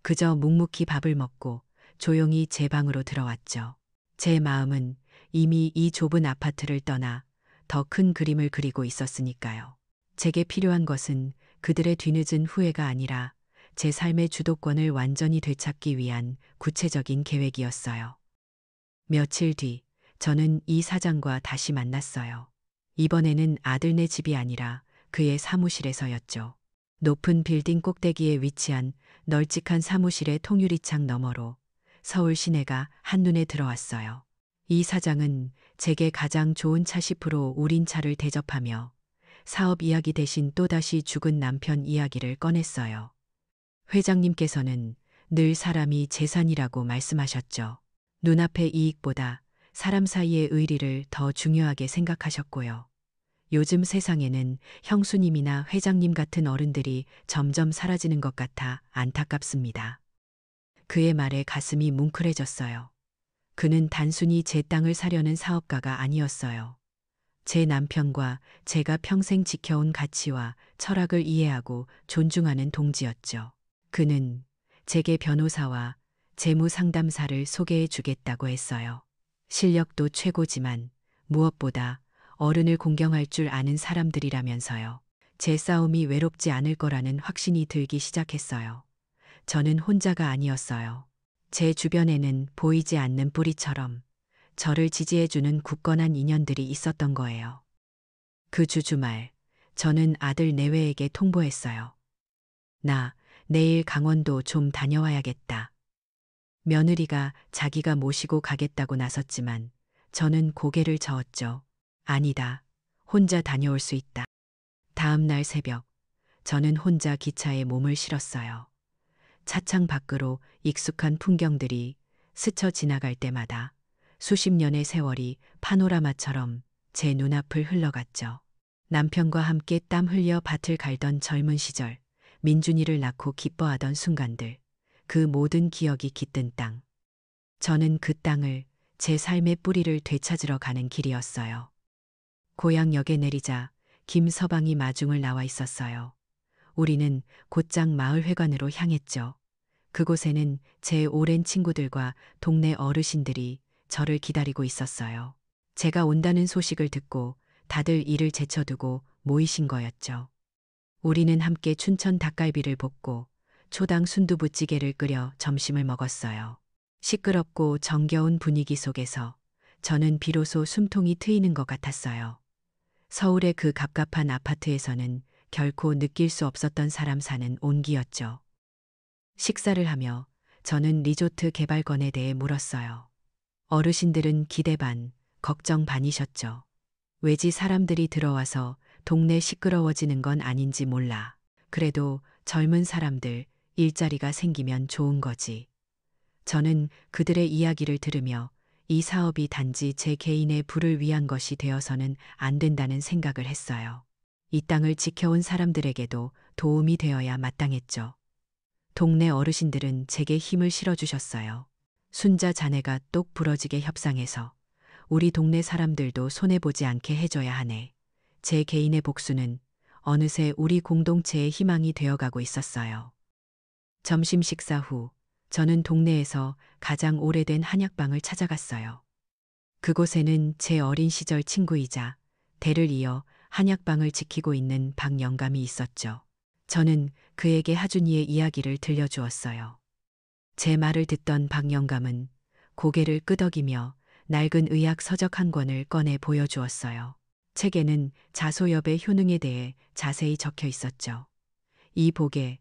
그저 묵묵히 밥을 먹고 조용히 제 방으로 들어왔죠. 제 마음은 이미 이 좁은 아파트를 떠나 더 큰 그림을 그리고 있었으니까요. 제게 필요한 것은 그들의 뒤늦은 후회가 아니라 제 삶의 주도권을 완전히 되찾기 위한 구체적인 계획이었어요. 며칠 뒤 저는 이 사장과 다시 만났어요. 이번에는 아들네 집이 아니라 그의 사무실에서였죠. 높은 빌딩 꼭대기에 위치한 널찍한 사무실의 통유리창 너머로 서울 시내가 한눈에 들어왔어요. 이 사장은 제게 가장 좋은 차시프로 우린 차를 대접하며 사업 이야기 대신 또다시 죽은 남편 이야기를 꺼냈어요. 회장님께서는 늘 사람이 재산이라고 말씀하셨죠. 눈앞의 이익보다 사람 사이의 의리를 더 중요하게 생각하셨고요. 요즘 세상에는 형수님이나 회장님 같은 어른들이 점점 사라지는 것 같아 안타깝습니다. 그의 말에 가슴이 뭉클해졌어요. 그는 단순히 제 땅을 사려는 사업가가 아니었어요. 제 남편과 제가 평생 지켜온 가치와 철학을 이해하고 존중하는 동지였죠. 그는 제게 변호사와 재무 상담사를 소개해 주겠다고 했어요. 실력도 최고지만 무엇보다 어른을 공경할 줄 아는 사람들이라면서요. 제 싸움이 외롭지 않을 거라는 확신이 들기 시작했어요. 저는 혼자가 아니었어요. 제 주변에는 보이지 않는 뿌리처럼 저를 지지해주는 굳건한 인연들이 있었던 거예요. 그 주 주말, 저는 아들 내외에게 통보했어요. 나 내일 강원도 좀 다녀와야겠다. 며느리가 자기가 모시고 가겠다고 나섰지만 저는 고개를 저었죠. 아니다. 혼자 다녀올 수 있다. 다음 날 새벽, 저는 혼자 기차에 몸을 실었어요. 차창 밖으로 익숙한 풍경들이 스쳐 지나갈 때마다 수십 년의 세월이 파노라마처럼 제 눈앞을 흘러갔죠. 남편과 함께 땀 흘려 밭을 갈던 젊은 시절, 민준이를 낳고 기뻐하던 순간들, 그 모든 기억이 깃든 땅. 저는 그 땅을 제 삶의 뿌리를 되찾으러 가는 길이었어요. 고향역에 내리자 김서방이 마중을 나와 있었어요. 우리는 곧장 마을회관으로 향했죠. 그곳에는 제 오랜 친구들과 동네 어르신들이 저를 기다리고 있었어요. 제가 온다는 소식을 듣고 다들 일을 제쳐두고 모이신 거였죠. 우리는 함께 춘천 닭갈비를 볶고 초당 순두부찌개를 끓여 점심을 먹었어요. 시끄럽고 정겨운 분위기 속에서 저는 비로소 숨통이 트이는 것 같았어요. 서울의 그 갑갑한 아파트에서는 결코 느낄 수 없었던 사람 사는 온기였죠. 식사를 하며 저는 리조트 개발건에 대해 물었어요. 어르신들은 기대 반, 걱정 반이셨죠. 외지 사람들이 들어와서 동네 시끄러워지는 건 아닌지 몰라. 그래도 젊은 사람들, 일자리가 생기면 좋은 거지. 저는 그들의 이야기를 들으며 이 사업이 단지 제 개인의 부를 위한 것이 되어서는 안 된다는 생각을 했어요. 이 땅을 지켜온 사람들에게도 도움이 되어야 마땅했죠. 동네 어르신들은 제게 힘을 실어주셨어요. 순자 자네가 똑 부러지게 협상해서 우리 동네 사람들도 손해보지 않게 해줘야 하네. 제 개인의 복수는 어느새 우리 공동체의 희망이 되어가고 있었어요. 점심 식사 후 저는 동네에서 가장 오래된 한약방을 찾아갔어요. 그곳에는 제 어린 시절 친구이자 대를 이어 한약방을 지키고 있는 박 영감이 있었죠. 저는 그에게 하준이의 이야기를 들려주었어요. 제 말을 듣던 박 영감은 고개를 끄덕이며 낡은 의학 서적 한 권을 꺼내 보여주었어요. 책에는 자소엽의 효능에 대해 자세히 적혀 있었죠. 이 복에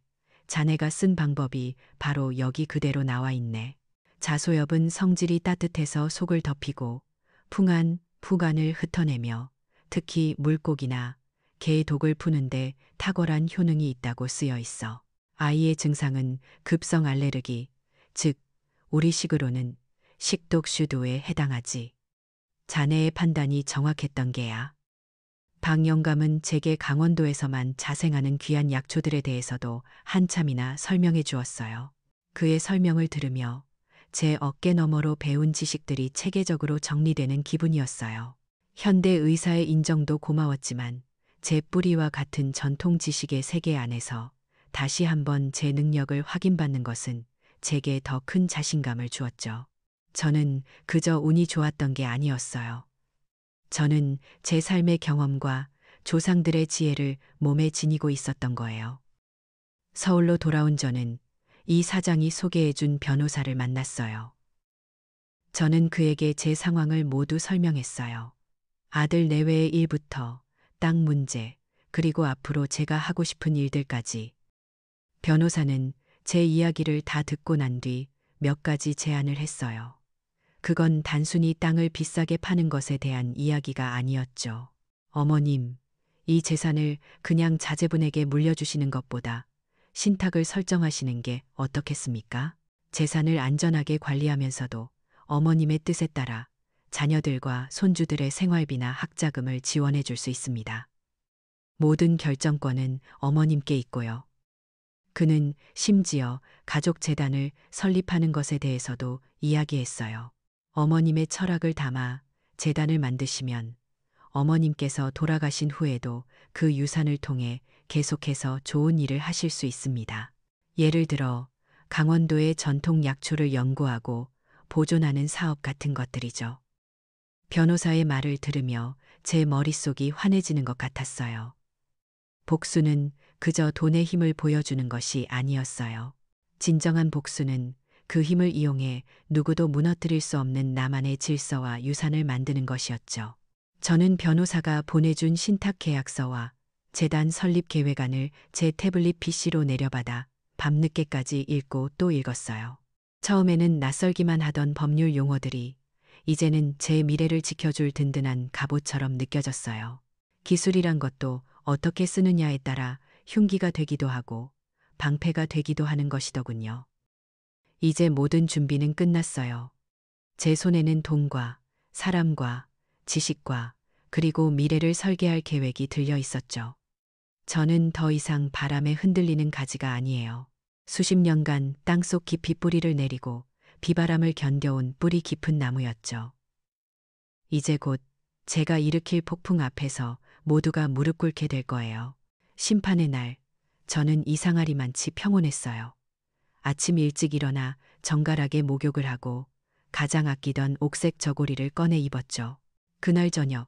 자네가 쓴 방법이 바로 여기 그대로 나와 있네. 자소엽은 성질이 따뜻해서 속을 덮이고 풍한, 푸간을 흩어내며 특히 물고기나 개의 독을 푸는데 탁월한 효능이 있다고 쓰여 있어. 아이의 증상은 급성 알레르기, 즉 우리식으로는 식독 슈도에 해당하지. 자네의 판단이 정확했던 게야. 박 영감은 제게 강원도에서만 자생하는 귀한 약초들에 대해서도 한참이나 설명해 주었어요. 그의 설명을 들으며 제 어깨 너머로 배운 지식들이 체계적으로 정리되는 기분이었어요. 현대 의사의 인정도 고마웠지만 제 뿌리와 같은 전통 지식의 세계 안에서 다시 한번 제 능력을 확인받는 것은 제게 더 큰 자신감을 주었죠. 저는 그저 운이 좋았던 게 아니었어요. 저는 제 삶의 경험과 조상들의 지혜를 몸에 지니고 있었던 거예요. 서울로 돌아온 저는 이 사장이 소개해준 변호사를 만났어요. 저는 그에게 제 상황을 모두 설명했어요. 아들 내외의 일부터 땅 문제, 그리고 앞으로 제가 하고 싶은 일들까지. 변호사는 제 이야기를 다 듣고 난 뒤 몇 가지 제안을 했어요. 그건 단순히 땅을 비싸게 파는 것에 대한 이야기가 아니었죠. 어머님, 이 재산을 그냥 자제분에게 물려주시는 것보다 신탁을 설정하시는 게 어떻겠습니까? 재산을 안전하게 관리하면서도 어머님의 뜻에 따라 자녀들과 손주들의 생활비나 학자금을 지원해 줄 수 있습니다. 모든 결정권은 어머님께 있고요. 그는 심지어 가족재단을 설립하는 것에 대해서도 이야기했어요. 어머님의 철학을 담아 재단을 만드시면 어머님께서 돌아가신 후에도 그 유산을 통해 계속해서 좋은 일을 하실 수 있습니다. 예를 들어 강원도의 전통 약초를 연구하고 보존하는 사업 같은 것들이죠. 변호사의 말을 들으며 제 머릿속이 환해지는 것 같았어요. 복수는 그저 돈의 힘을 보여주는 것이 아니었어요. 진정한 복수는 그 힘을 이용해 누구도 무너뜨릴 수 없는 나만의 질서와 유산을 만드는 것이었죠. 저는 변호사가 보내준 신탁 계약서와 재단 설립 계획안을 제 태블릿 PC로 내려받아 밤늦게까지 읽고 또 읽었어요. 처음에는 낯설기만 하던 법률 용어들이 이제는 제 미래를 지켜줄 든든한 갑옷처럼 느껴졌어요. 기술이란 것도 어떻게 쓰느냐에 따라 흉기가 되기도 하고 방패가 되기도 하는 것이더군요. 이제 모든 준비는 끝났어요. 제 손에는 돈과 사람과 지식과 그리고 미래를 설계할 계획이 들려 있었죠. 저는 더 이상 바람에 흔들리는 가지가 아니에요. 수십 년간 땅속 깊이 뿌리를 내리고 비바람을 견뎌온 뿌리 깊은 나무였죠. 이제 곧 제가 일으킬 폭풍 앞에서 모두가 무릎 꿇게 될 거예요. 심판의 날, 저는 이상하리만치 평온했어요. 아침 일찍 일어나 정갈하게 목욕을 하고 가장 아끼던 옥색 저고리를 꺼내 입었죠. 그날 저녁,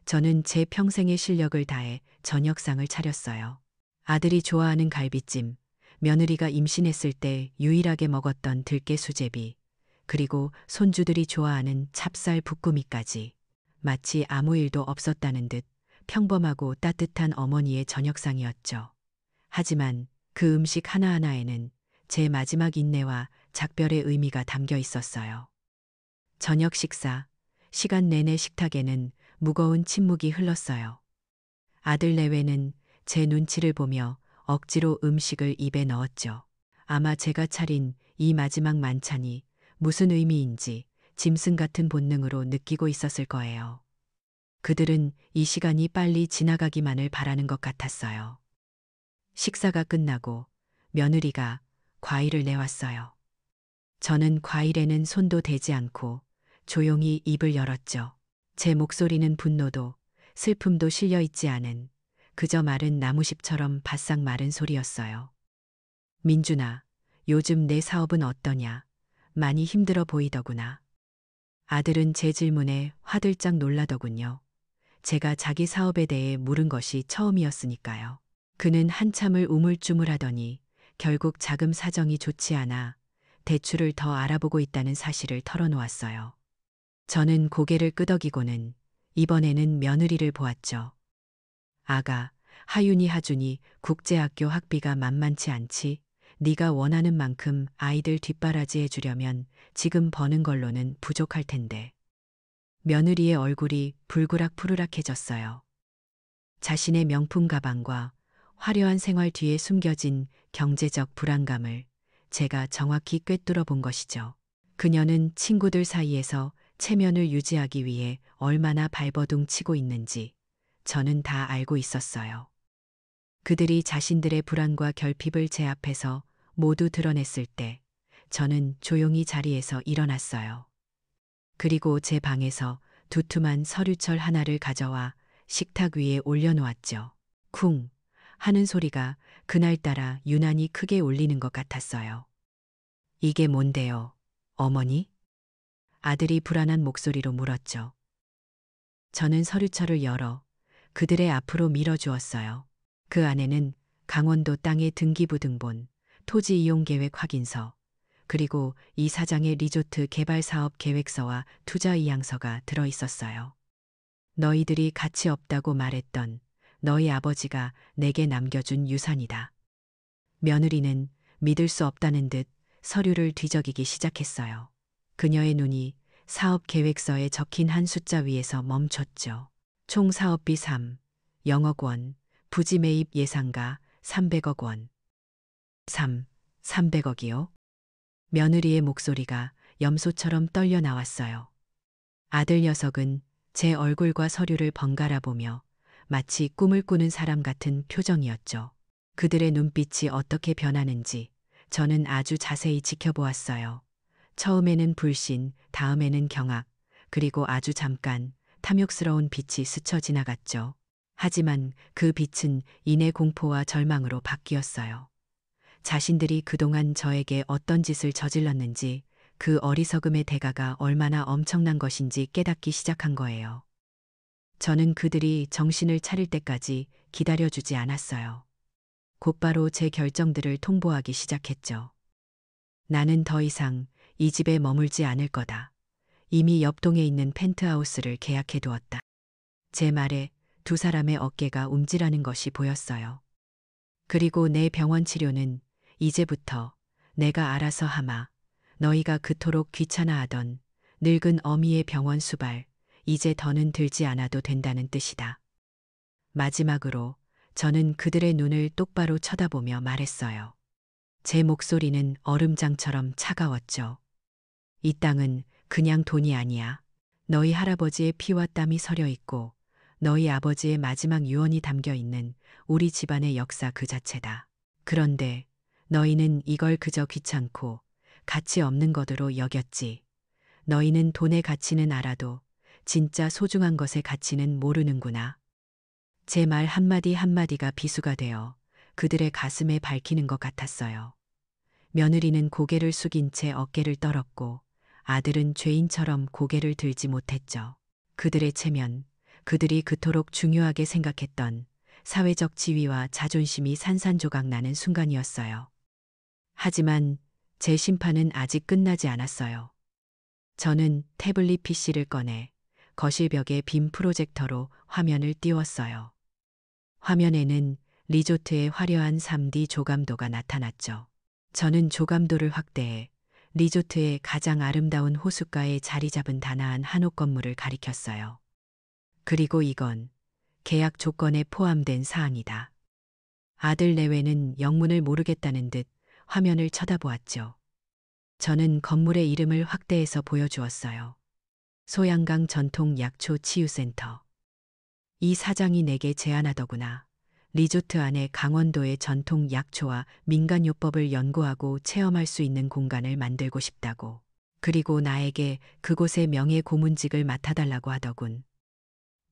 저는 제 평생의 실력을 다해 저녁상을 차렸어요. 아들이 좋아하는 갈비찜, 며느리가 임신했을 때 유일하게 먹었던 들깨 수제비, 그리고 손주들이 좋아하는 찹쌀 볶음이까지. 마치 아무 일도 없었다는 듯 평범하고 따뜻한 어머니의 저녁상이었죠. 하지만 그 음식 하나하나에는 제 마지막 인내와 작별의 의미가 담겨 있었어요. 저녁 식사, 시간 내내 식탁에는 무거운 침묵이 흘렀어요. 아들 내외는 제 눈치를 보며 억지로 음식을 입에 넣었죠. 아마 제가 차린 이 마지막 만찬이 무슨 의미인지 짐승 같은 본능으로 느끼고 있었을 거예요. 그들은 이 시간이 빨리 지나가기만을 바라는 것 같았어요. 식사가 끝나고 며느리가 과일을 내왔어요. 저는 과일에는 손도 대지 않고 조용히 입을 열었죠. 제 목소리는 분노도 슬픔도 실려 있지 않은 그저 마른 나무십처럼 바싹 마른 소리였어요. 민준아, 요즘 내 사업은 어떠냐? 많이 힘들어 보이더구나. 아들은 제 질문에 화들짝 놀라더군요. 제가 자기 사업에 대해 물은 것이 처음이었으니까요. 그는 한참을 우물쭈물하더니 결국 자금 사정이 좋지 않아 대출을 더 알아보고 있다는 사실을 털어놓았어요. 저는 고개를 끄덕이고는 이번에는 며느리를 보았죠. 아가, 하윤이 하준이 국제학교 학비가 만만치 않지. 네가 원하는 만큼 아이들 뒷바라지 해주려면 지금 버는 걸로는 부족할 텐데. 며느리의 얼굴이 불그락푸르락해졌어요. 자신의 명품 가방과 화려한 생활 뒤에 숨겨진 경제적 불안감을 제가 정확히 꿰뚫어 본 것이죠. 그녀는 친구들 사이에서 체면을 유지하기 위해 얼마나 발버둥 치고 있는지 저는 다 알고 있었어요. 그들이 자신들의 불안과 결핍을 제 앞에서 모두 드러냈을 때 저는 조용히 자리에서 일어났어요. 그리고 제 방에서 두툼한 서류철 하나를 가져와 식탁 위에 올려놓았죠. 쿵 하는 소리가 그날따라 유난히 크게 울리는 것 같았어요. 이게 뭔데요, 어머니? 아들이 불안한 목소리로 물었죠. 저는 서류철을 열어 그들의 앞으로 밀어주었어요. 그 안에는 강원도 땅의 등기부등본, 토지 이용 계획 확인서, 그리고 이 사장의 리조트 개발 사업 계획서와 투자 의향서가 들어 있었어요. 너희들이 가치 없다고 말했던 너희 아버지가 내게 남겨준 유산이다. 며느리는 믿을 수 없다는 듯 서류를 뒤적이기 시작했어요. 그녀의 눈이 사업 계획서에 적힌 한 숫자 위에서 멈췄죠. 총 사업비 0억 원, 부지 매입 예상가 300억 원. 300억이요? 며느리의 목소리가 염소처럼 떨려 나왔어요. 아들 녀석은 제 얼굴과 서류를 번갈아 보며 마치 꿈을 꾸는 사람 같은 표정이었죠. 그들의 눈빛이 어떻게 변하는지 저는 아주 자세히 지켜보았어요. 처음에는 불신, 다음에는 경악, 그리고 아주 잠깐 탐욕스러운 빛이 스쳐 지나갔죠. 하지만 그 빛은 이내 공포와 절망으로 바뀌었어요. 자신들이 그동안 저에게 어떤 짓을 저질렀는지, 그 어리석음의 대가가 얼마나 엄청난 것인지 깨닫기 시작한 거예요. 저는 그들이 정신을 차릴 때까지 기다려주지 않았어요. 곧바로 제 결정들을 통보하기 시작했죠. 나는 더 이상 이 집에 머물지 않을 거다. 이미 옆동에 있는 펜트하우스를 계약해 두었다. 제 말에 두 사람의 어깨가 움찔하는 것이 보였어요. 그리고 내 병원 치료는 이제부터 내가 알아서 하마. 너희가 그토록 귀찮아하던 늙은 어미의 병원 수발, 이제 더는 들지 않아도 된다는 뜻이다. 마지막으로 저는 그들의 눈을 똑바로 쳐다보며 말했어요. 제 목소리는 얼음장처럼 차가웠죠. 이 땅은 그냥 돈이 아니야. 너희 할아버지의 피와 땀이 서려 있고 너희 아버지의 마지막 유언이 담겨 있는 우리 집안의 역사 그 자체다. 그런데 너희는 이걸 그저 귀찮고 가치 없는 것으로 여겼지. 너희는 돈의 가치는 알아도 진짜 소중한 것의 가치는 모르는구나. 제 말 한마디 한마디가 비수가 되어 그들의 가슴에 밝히는 것 같았어요. 며느리는 고개를 숙인 채 어깨를 떨었고 아들은 죄인처럼 고개를 들지 못했죠. 그들의 체면, 그들이 그토록 중요하게 생각했던 사회적 지위와 자존심이 산산조각 나는 순간이었어요. 하지만 제 심판은 아직 끝나지 않았어요. 저는 태블릿 PC를 꺼내 거실 벽에 빔 프로젝터로 화면을 띄웠어요. 화면에는 리조트의 화려한 3D 조감도가 나타났죠. 저는 조감도를 확대해 리조트의 가장 아름다운 호숫가에 자리 잡은 단아한 한옥 건물을 가리켰어요. 그리고 이건 계약 조건에 포함된 사항이다. 아들 내외는 영문을 모르겠다는 듯 화면을 쳐다보았죠. 저는 건물의 이름을 확대해서 보여주었어요. 소양강 전통 약초 치유센터. 이 사장이 내게 제안하더구나. 리조트 안에 강원도의 전통 약초와 민간요법을 연구하고 체험할 수 있는 공간을 만들고 싶다고. 그리고 나에게 그곳의 명예 고문직을 맡아달라고 하더군.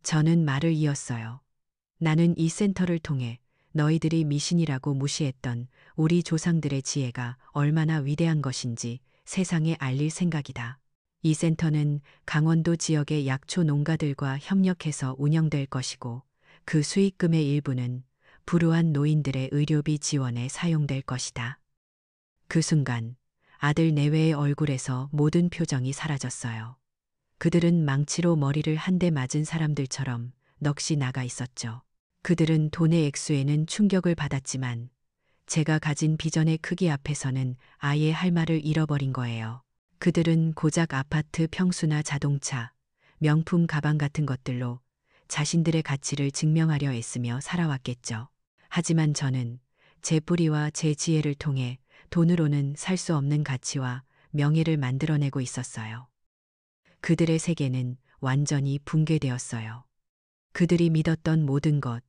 저는 말을 이었어요. 나는 이 센터를 통해 너희들이 미신이라고 무시했던 우리 조상들의 지혜가 얼마나 위대한 것인지 세상에 알릴 생각이다. 이 센터는 강원도 지역의 약초 농가들과 협력해서 운영될 것이고 그 수익금의 일부는 불우한 노인들의 의료비 지원에 사용될 것이다. 그 순간 아들 내외의 얼굴에서 모든 표정이 사라졌어요. 그들은 망치로 머리를 한 대 맞은 사람들처럼 넋이 나가 있었죠. 그들은 돈의 액수에는 충격을 받았지만 제가 가진 비전의 크기 앞에서는 아예 할 말을 잃어버린 거예요. 그들은 고작 아파트 평수나 자동차, 명품 가방 같은 것들로 자신들의 가치를 증명하려 애쓰며 살아왔겠죠. 하지만 저는 제 뿌리와 제 지혜를 통해 돈으로는 살 수 없는 가치와 명예를 만들어내고 있었어요. 그들의 세계는 완전히 붕괴되었어요. 그들이 믿었던 모든 것,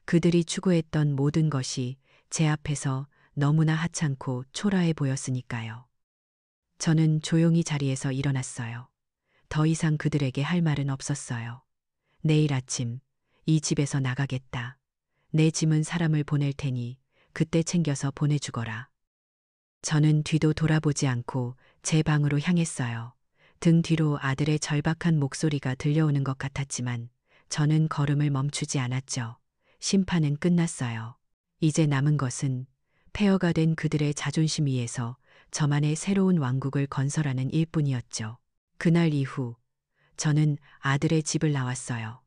그들이 추구했던 모든 것이 제 앞에서 너무나 하찮고 초라해 보였으니까요. 저는 조용히 자리에서 일어났어요. 더 이상 그들에게 할 말은 없었어요. 내일 아침 이 집에서 나가겠다. 내 짐은 사람을 보낼 테니 그때 챙겨서 보내주거라. 저는 뒤도 돌아보지 않고 제 방으로 향했어요. 등 뒤로 아들의 절박한 목소리가 들려오는 것 같았지만 저는 걸음을 멈추지 않았죠. 심판은 끝났어요. 이제 남은 것은 폐허가 된 그들의 자존심 위에서 저만의 새로운 왕국을 건설하는 일뿐이었죠. 그날 이후 저는 아들의 집을 나왔어요.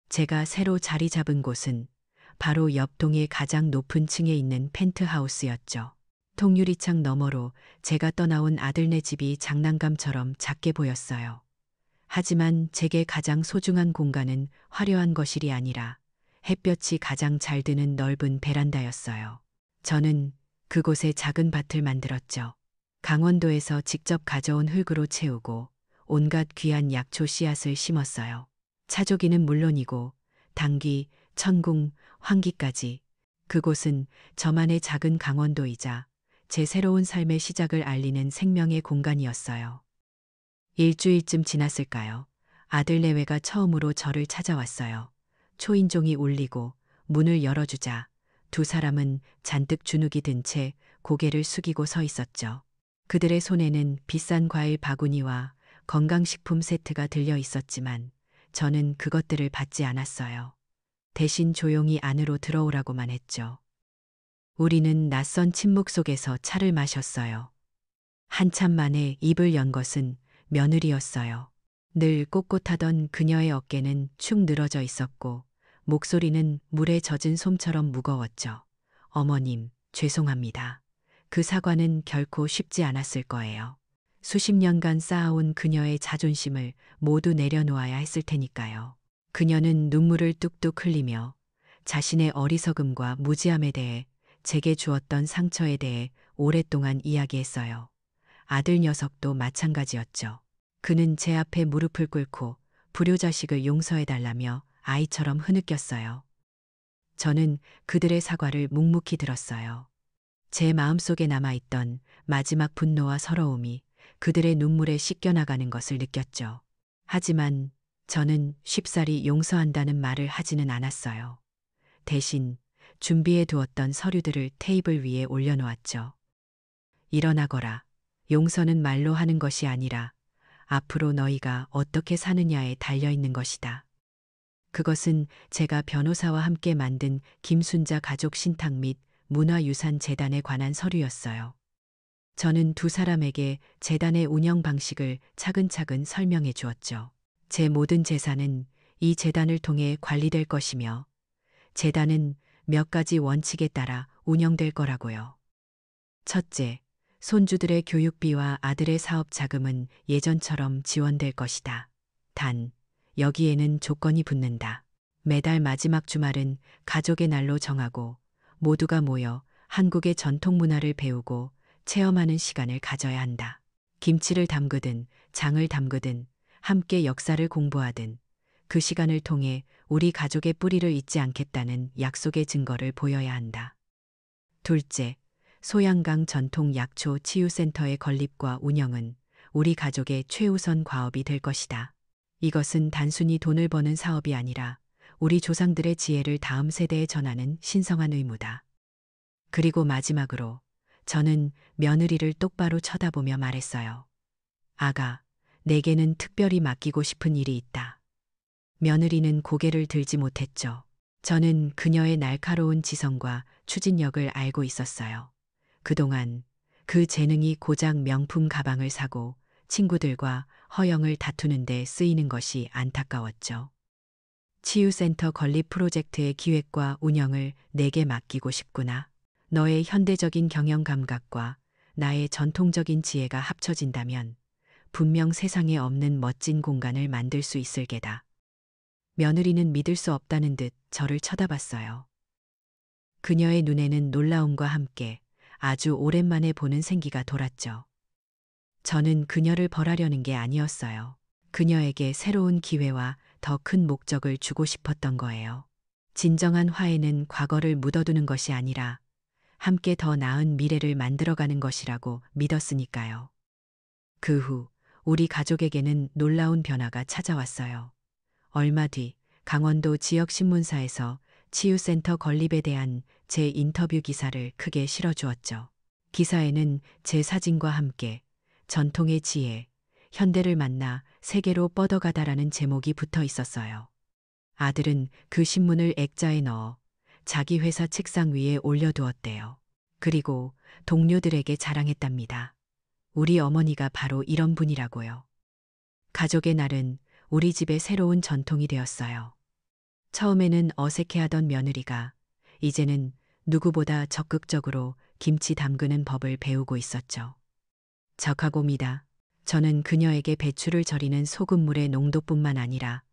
제가 새로 자리 잡은 곳은 바로 옆 동의 가장 높은 층에 있는 펜트하우스였죠. 통유리창 너머로 제가 떠나온 아들네 집이 장난감처럼 작게 보였어요. 하지만 제게 가장 소중한 공간은 화려한 거실이 아니라 햇볕이 가장 잘 드는 넓은 베란다였어요. 저는 그곳에 작은 밭을 만들었죠. 강원도에서 직접 가져온 흙으로 채우고 온갖 귀한 약초 씨앗을 심었어요. 차조기는 물론이고 당귀, 천궁, 황기까지. 그곳은 저만의 작은 강원도이자 제 새로운 삶의 시작을 알리는 생명의 공간이었어요. 일주일쯤 지났을까요? 아들 내외가 처음으로 저를 찾아왔어요. 초인종이 울리고 문을 열어주자 두 사람은 잔뜩 주눅이 든 채 고개를 숙이고 서 있었죠. 그들의 손에는 비싼 과일 바구니와 건강식품 세트가 들려 있었지만 저는 그것들을 받지 않았어요. 대신 조용히 안으로 들어오라고만 했죠. 우리는 낯선 침묵 속에서 차를 마셨어요. 한참 만에 입을 연 것은 며느리였어요. 늘 꼿꼿하던 그녀의 어깨는 축 늘어져 있었고 목소리는 물에 젖은 솜처럼 무거웠죠. 어머님, 죄송합니다. 그 사과는 결코 쉽지 않았을 거예요. 수십 년간 쌓아온 그녀의 자존심을 모두 내려놓아야 했을 테니까요. 그녀는 눈물을 뚝뚝 흘리며 자신의 어리석음과 무지함에 대해 제게 주었던 상처에 대해 오랫동안 이야기했어요. 아들 녀석도 마찬가지였죠. 그는 제 앞에 무릎을 꿇고 불효자식을 용서해달라며 아이처럼 흐느꼈어요. 저는 그들의 사과를 묵묵히 들었어요. 제 마음속에 남아있던 마지막 분노와 서러움이 그들의 눈물에 씻겨나가는 것을 느꼈죠. 하지만 저는 쉽사리 용서한다는 말을 하지는 않았어요. 대신 준비해 두었던 서류들을 테이블 위에 올려놓았죠. 일어나거라. 용서는 말로 하는 것이 아니라 앞으로 너희가 어떻게 사느냐에 달려있는 것이다. 그것은 제가 변호사와 함께 만든 김순자 가족 신탁 및 문화유산 재단에 관한 서류였어요. 저는 두 사람에게 재단의 운영 방식을 차근차근 설명해 주었죠. 제 모든 재산은 이 재단을 통해 관리될 것이며 재단은 몇 가지 원칙에 따라 운영될 거라고요. 첫째, 손주들의 교육비와 아들의 사업 자금은 예전처럼 지원될 것이다. 단, 여기에는 조건이 붙는다. 매달 마지막 주말은 가족의 날로 정하고 모두가 모여 한국의 전통 문화를 배우고 체험하는 시간을 가져야 한다. 김치를 담그든 장을 담그든 함께 역사를 공부하든 그 시간을 통해 우리 가족의 뿌리를 잊지 않겠다는 약속의 증거를 보여야 한다. 둘째, 소양강 전통 약초 치유센터의 건립과 운영은 우리 가족의 최우선 과업이 될 것이다. 이것은 단순히 돈을 버는 사업이 아니라 우리 조상들의 지혜를 다음 세대에 전하는 신성한 의무다. 그리고 마지막으로 저는 며느리를 똑바로 쳐다보며 말했어요. 아가, 내게는 특별히 맡기고 싶은 일이 있다. 며느리는 고개를 들지 못했죠. 저는 그녀의 날카로운 지성과 추진력을 알고 있었어요. 그동안 그 재능이 고작 명품 가방을 사고 친구들과 허영을 다투는 데 쓰이는 것이 안타까웠죠. 치유센터 건립 프로젝트의 기획과 운영을 내게 맡기고 싶구나. 너의 현대적인 경영 감각과 나의 전통적인 지혜가 합쳐진다면 분명 세상에 없는 멋진 공간을 만들 수 있을 게다. 며느리는 믿을 수 없다는 듯 저를 쳐다봤어요. 그녀의 눈에는 놀라움과 함께 아주 오랜만에 보는 생기가 돌았죠. 저는 그녀를 벌하려는 게 아니었어요. 그녀에게 새로운 기회와 더 큰 목적을 주고 싶었던 거예요. 진정한 화해는 과거를 묻어두는 것이 아니라 함께 더 나은 미래를 만들어가는 것이라고 믿었으니까요. 그 후 우리 가족에게는 놀라운 변화가 찾아왔어요. 얼마 뒤 강원도 지역 신문사에서 치유센터 건립에 대한 제 인터뷰 기사를 크게 실어주었죠. 기사에는 제 사진과 함께 전통의 지혜, 현대를 만나 세계로 뻗어가다라는 제목이 붙어 있었어요. 아들은 그 신문을 액자에 넣어 자기 회사 책상 위에 올려두었대요. 그리고 동료들에게 자랑했답니다. 우리 어머니가 바로 이런 분이라고요. 가족의 날은 우리 집의 새로운 전통이 되었어요. 처음에는 어색해하던 며느리가 이제는 누구보다 적극적으로 김치 담그는 법을 배우고 있었죠. 적하고입니다. 저는 그녀에게 배추를 절이는 소금물의 농도뿐만 아니라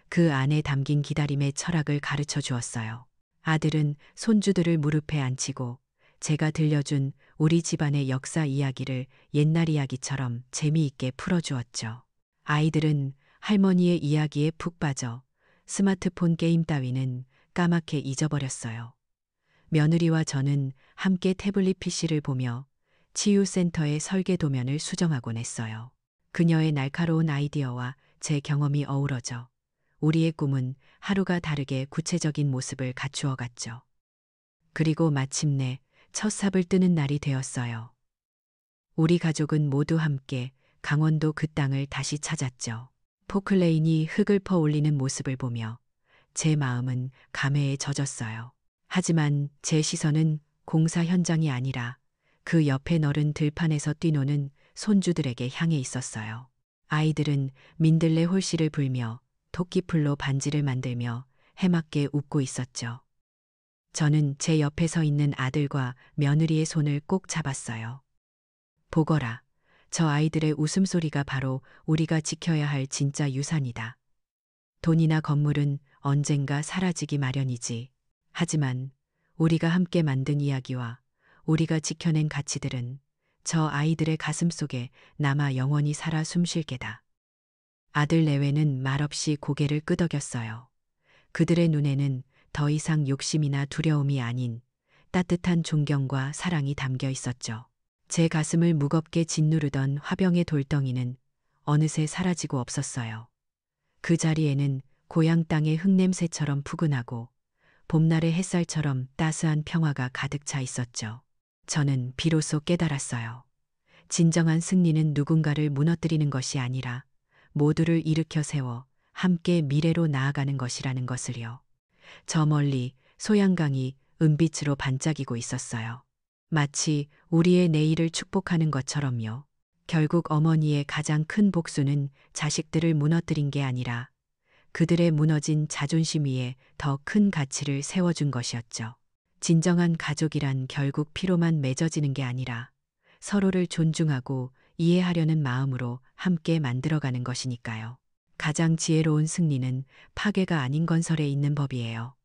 그 안에 담긴 기다림의 철학을 가르쳐 주었어요. 아들은 손주들을 무릎에 앉히고 제가 들려준 우리 집안의 역사 이야기를 옛날 이야기처럼 재미있게 풀어주었죠. 아이들은 할머니의 이야기에 푹 빠져 스마트폰 게임 따위는 까맣게 잊어버렸어요. 며느리와 저는 함께 태블릿 PC를 보며 치유센터의 설계 도면을 수정하곤 했어요. 그녀의 날카로운 아이디어와 제 경험이 어우러져 우리의 꿈은 하루가 다르게 구체적인 모습을 갖추어 갔죠. 그리고 마침내 첫 삽을 뜨는 날이 되었어요. 우리 가족은 모두 함께 강원도 그 땅을 다시 찾았죠. 포클레인이 흙을 퍼올리는 모습을 보며 제 마음은 감회에 젖었어요. 하지만 제 시선은 공사 현장이 아니라 그 옆에 너른 들판에서 뛰노는 손주들에게 향해 있었어요. 아이들은 민들레 홀씨를 불며 토끼풀로 반지를 만들며 해맑게 웃고 있었죠. 저는 제 옆에 서 있는 아들과 며느리의 손을 꼭 잡았어요. 보거라. 저 아이들의 웃음소리가 바로 우리가 지켜야 할 진짜 유산이다. 돈이나 건물은 언젠가 사라지기 마련이지. 하지만 우리가 함께 만든 이야기와 우리가 지켜낸 가치들은 저 아이들의 가슴 속에 남아 영원히 살아 숨쉴 게다. 아들 내외는 말없이 고개를 끄덕였어요. 그들의 눈에는 더 이상 욕심이나 두려움이 아닌 따뜻한 존경과 사랑이 담겨 있었죠. 제 가슴을 무겁게 짓누르던 화병의 돌덩이는 어느새 사라지고 없었어요. 그 자리에는 고향 땅의 흙냄새처럼 푸근하고 봄날의 햇살처럼 따스한 평화가 가득 차 있었죠. 저는 비로소 깨달았어요. 진정한 승리는 누군가를 무너뜨리는 것이 아니라 모두를 일으켜 세워 함께 미래로 나아가는 것이라는 것을요. 저 멀리 소양강이 은빛으로 반짝이고 있었어요. 마치 우리의 내일을 축복하는 것처럼요. 결국 어머니의 가장 큰 복수는 자식들을 무너뜨린 게 아니라 그들의 무너진 자존심 위에 더 큰 가치를 세워준 것이었죠. 진정한 가족이란 결국 피로만 맺어지는 게 아니라 서로를 존중하고 이해하려는 마음으로 함께 만들어가는 것이니까요. 가장 지혜로운 승리는 파괴가 아닌 건설에 있는 법이에요.